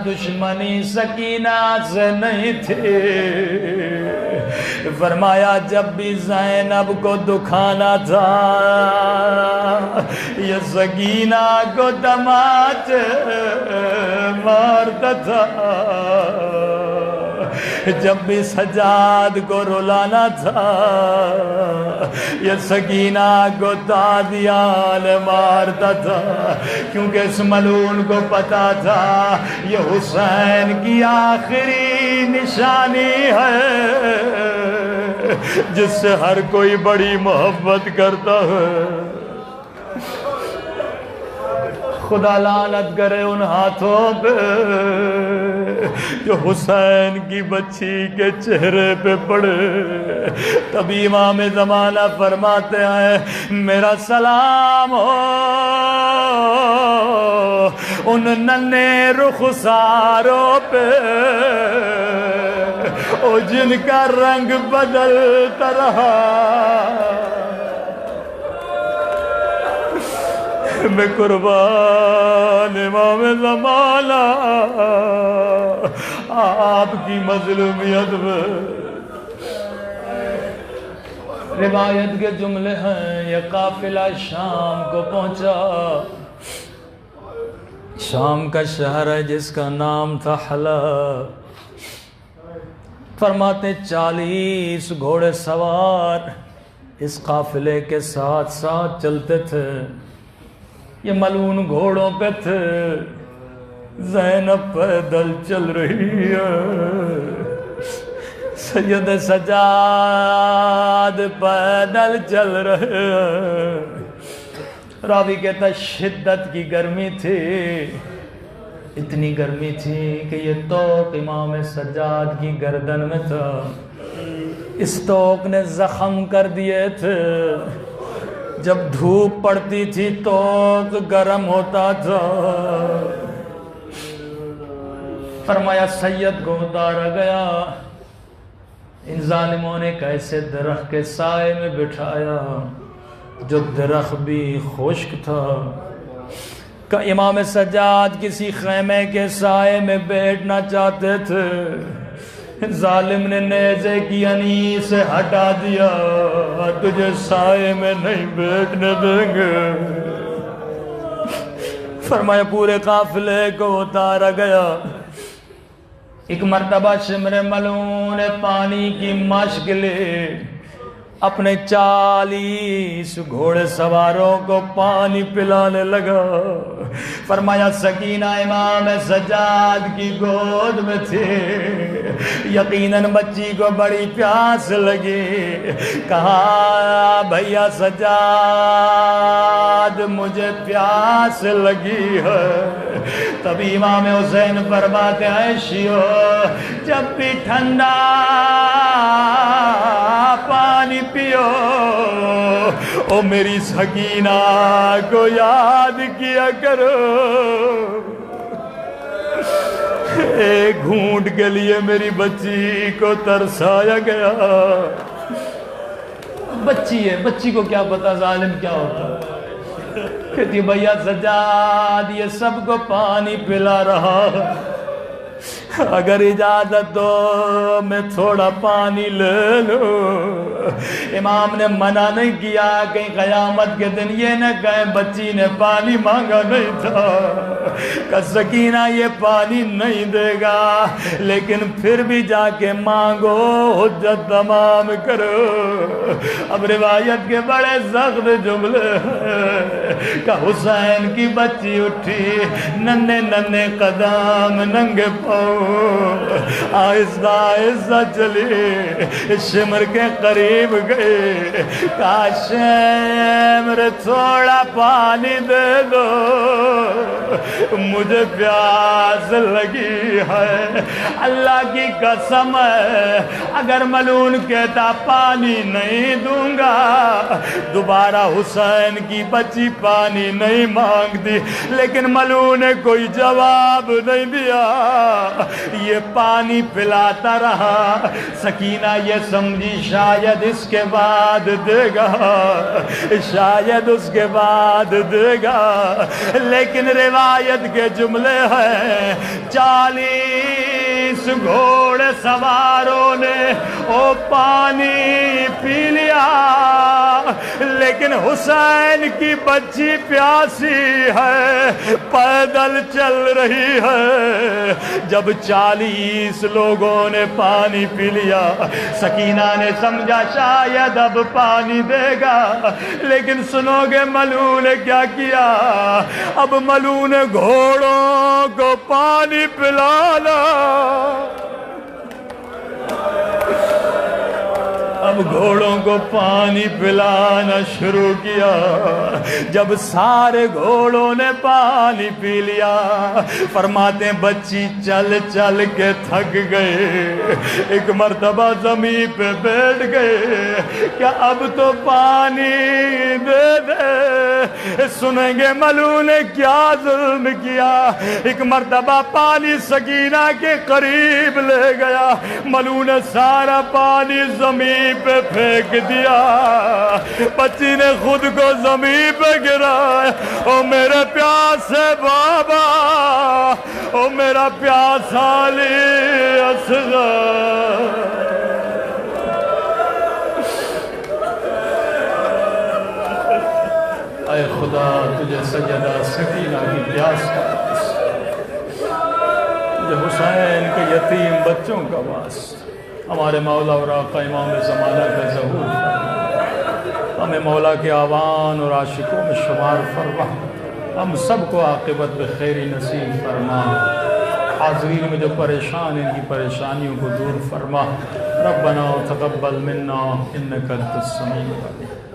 دشمنی سکینہ سے نہیں تھی، فرمایا جب بھی زینب کو دکھانا تھا یہ سکینہ کو تماچے مارتا تھا، جب بھی سجاد کو رلانا تھا یہ سکینہ کو تادیان مارتا تھا، کیونکہ اس ملعون کو پتا تھا یہ حسین کی آخری نشانی ہے جس سے ہر کوئی بڑی محبت کرتا ہے۔ خدا لعنت کرے ان ہاتھوں پہ جو حسین کی بچی کے چہرے پہ پڑے۔ تبھی امام زمانہ فرماتے ہیں میرا سلام ہو ان ننھے رخساروں پہ او جن کا رنگ بدلتا رہا، میں قربان امام زمانہ آپ کی مظلومیت میں۔ روایت کے جملے ہیں یہ قافلہ شام کو پہنچا، شام کا شہر ہے جس کا نام تھا حلب۔ فرماتے 40 گھوڑے سوار اس قافلے کے ساتھ ساتھ چلتے تھے، یہ ملعون گھوڑوں پہ تھے، زینب پیدل چل رہی ہے، سید سجاد پیدل چل رہے ہیں۔ راوی کہتا شدت کی گرمی تھی، اتنی گرمی تھی کہ یہ توق امام سجاد کی گردن میں تھا، اس توق نے زخم کر دیے تھے، جب دھوپ پڑتی تھی توق گرم ہوتا تھا۔ فرمایا سید کو اتارا گیا، ان ظالموں نے کیسے درخت کے سائے میں بٹھایا جو درخت بھی خشک تھا، کہ امام سجاد کسی خیمے کے سائے میں بیٹھنا چاہتے تھے، ظالم نے نیزے کی انی سے ہٹا دیا، تجھے سائے میں نہیں بیٹھنے دیں گے۔ فرمایا پورے قافلے کو اتارا گیا۔ ایک مرتبہ شمر ملعون نے پانی کی مشک لی، اپنے 40 گھوڑے سواروں کو پانی پلانے لگا. فرمایا سکینہ امام سجاد کی گود میں تھی. یقیناً بچی کو بڑی پیاس لگی. کہا بھیا سجاد مجھے پیاس لگی ہے. تبھی امام حسین فرماتے ہیں شیو جب بھی ٹھنڈا پانی پیو او میری سکینہ کو یاد کیا کرو. ایک گھونٹ کے لیے میری بچی کو ترسایا گیا. بچی ہے, بچی کو کیا پتا ظالم کیا ہوتا. کہتی بھیا سجاد یہ سب کو پانی پلا رہا, اگر اجازت دو میں تھوڑا پانی لے لوں. امام نے منع نہیں کیا, کہیں قیامت کے دن یہ نہ کہیں بچی نے پانی مانگا نہیں تھا, کہ سکینہ یہ پانی نہیں دے گا, لیکن پھر بھی جا کے مانگو حجت تمام کرو. اب روایت کے بڑے سخت جملے ہیں کہ حسین کی بچی اٹھی, ننھے ننھے قدم ننگے پاؤں, آہستہ آہستہ چلی, شمر کے قریب گئے. کاش میرے تھوڑا پانی دے دو مجھے پیاس لگی ہے. اللہ کی قسم ہے اگر ملعون کہتا پانی نہیں دوں گا دوبارہ حسین کی بچی پانی نہیں مانگتی, لیکن ملعون نے کوئی جواب نہیں دیا. یہ پانی پلاتا رہا. سکینہ یہ سمجھی شاید اس کے بعد دے گا, شاید اس کے بعد دے گا, لیکن روایت کے جملے ہیں 40 گھوڑے سواروں نے وہ پانی پی لیا, لیکن حسین کی بچی پیاسی ہے, پیدل چل رہی ہے. جب 40 لوگوں نے پانی پی لیا, سکینہ نے سمجھا شاید اب پانی دے گا, لیکن سنو گے ملعون نے کیا کیا. اب ملعون نے گھوڑوں کو پانی پلانا, اب گھوڑوں کو پانی پلانا شروع کیا. جب سارے گھوڑوں نے پانی پی لیا, فرماتے ہیں بچی چل چل کے تھک گئے, ایک مرتبہ زمین پہ بیٹھ گئے. کیا اب تو پانی دے دے. سنیں گے ملعون نے کیا ظلم کیا. ایک مرتبہ پانی سکینہ کے قریب لے گیا, ملعون نے سارا پانی زمین پہ پھینک دیا. بچی نے خود کو زمین پہ گرایا. او میرے پیاسے بابا, او میرا پیاسا علی اصغر. اے خدا تجھے سجدہ سکینہ کی پیاس کا واسطہ, تجھے حسین کے یتیم بچوں کا واسطہ, ہمارے مولا اور آقا امام زمانہ کا ظہور فرما. ہمیں مولا کے آوان اور عاشقوں میں شمار فرما. ہم سب کو عاقبت بخیری نصیب فرما. حاضرین میں جو پریشان ان کی پریشانیوں کو دور فرما. ربنا تقبل منا انک انت السمیع العلیم.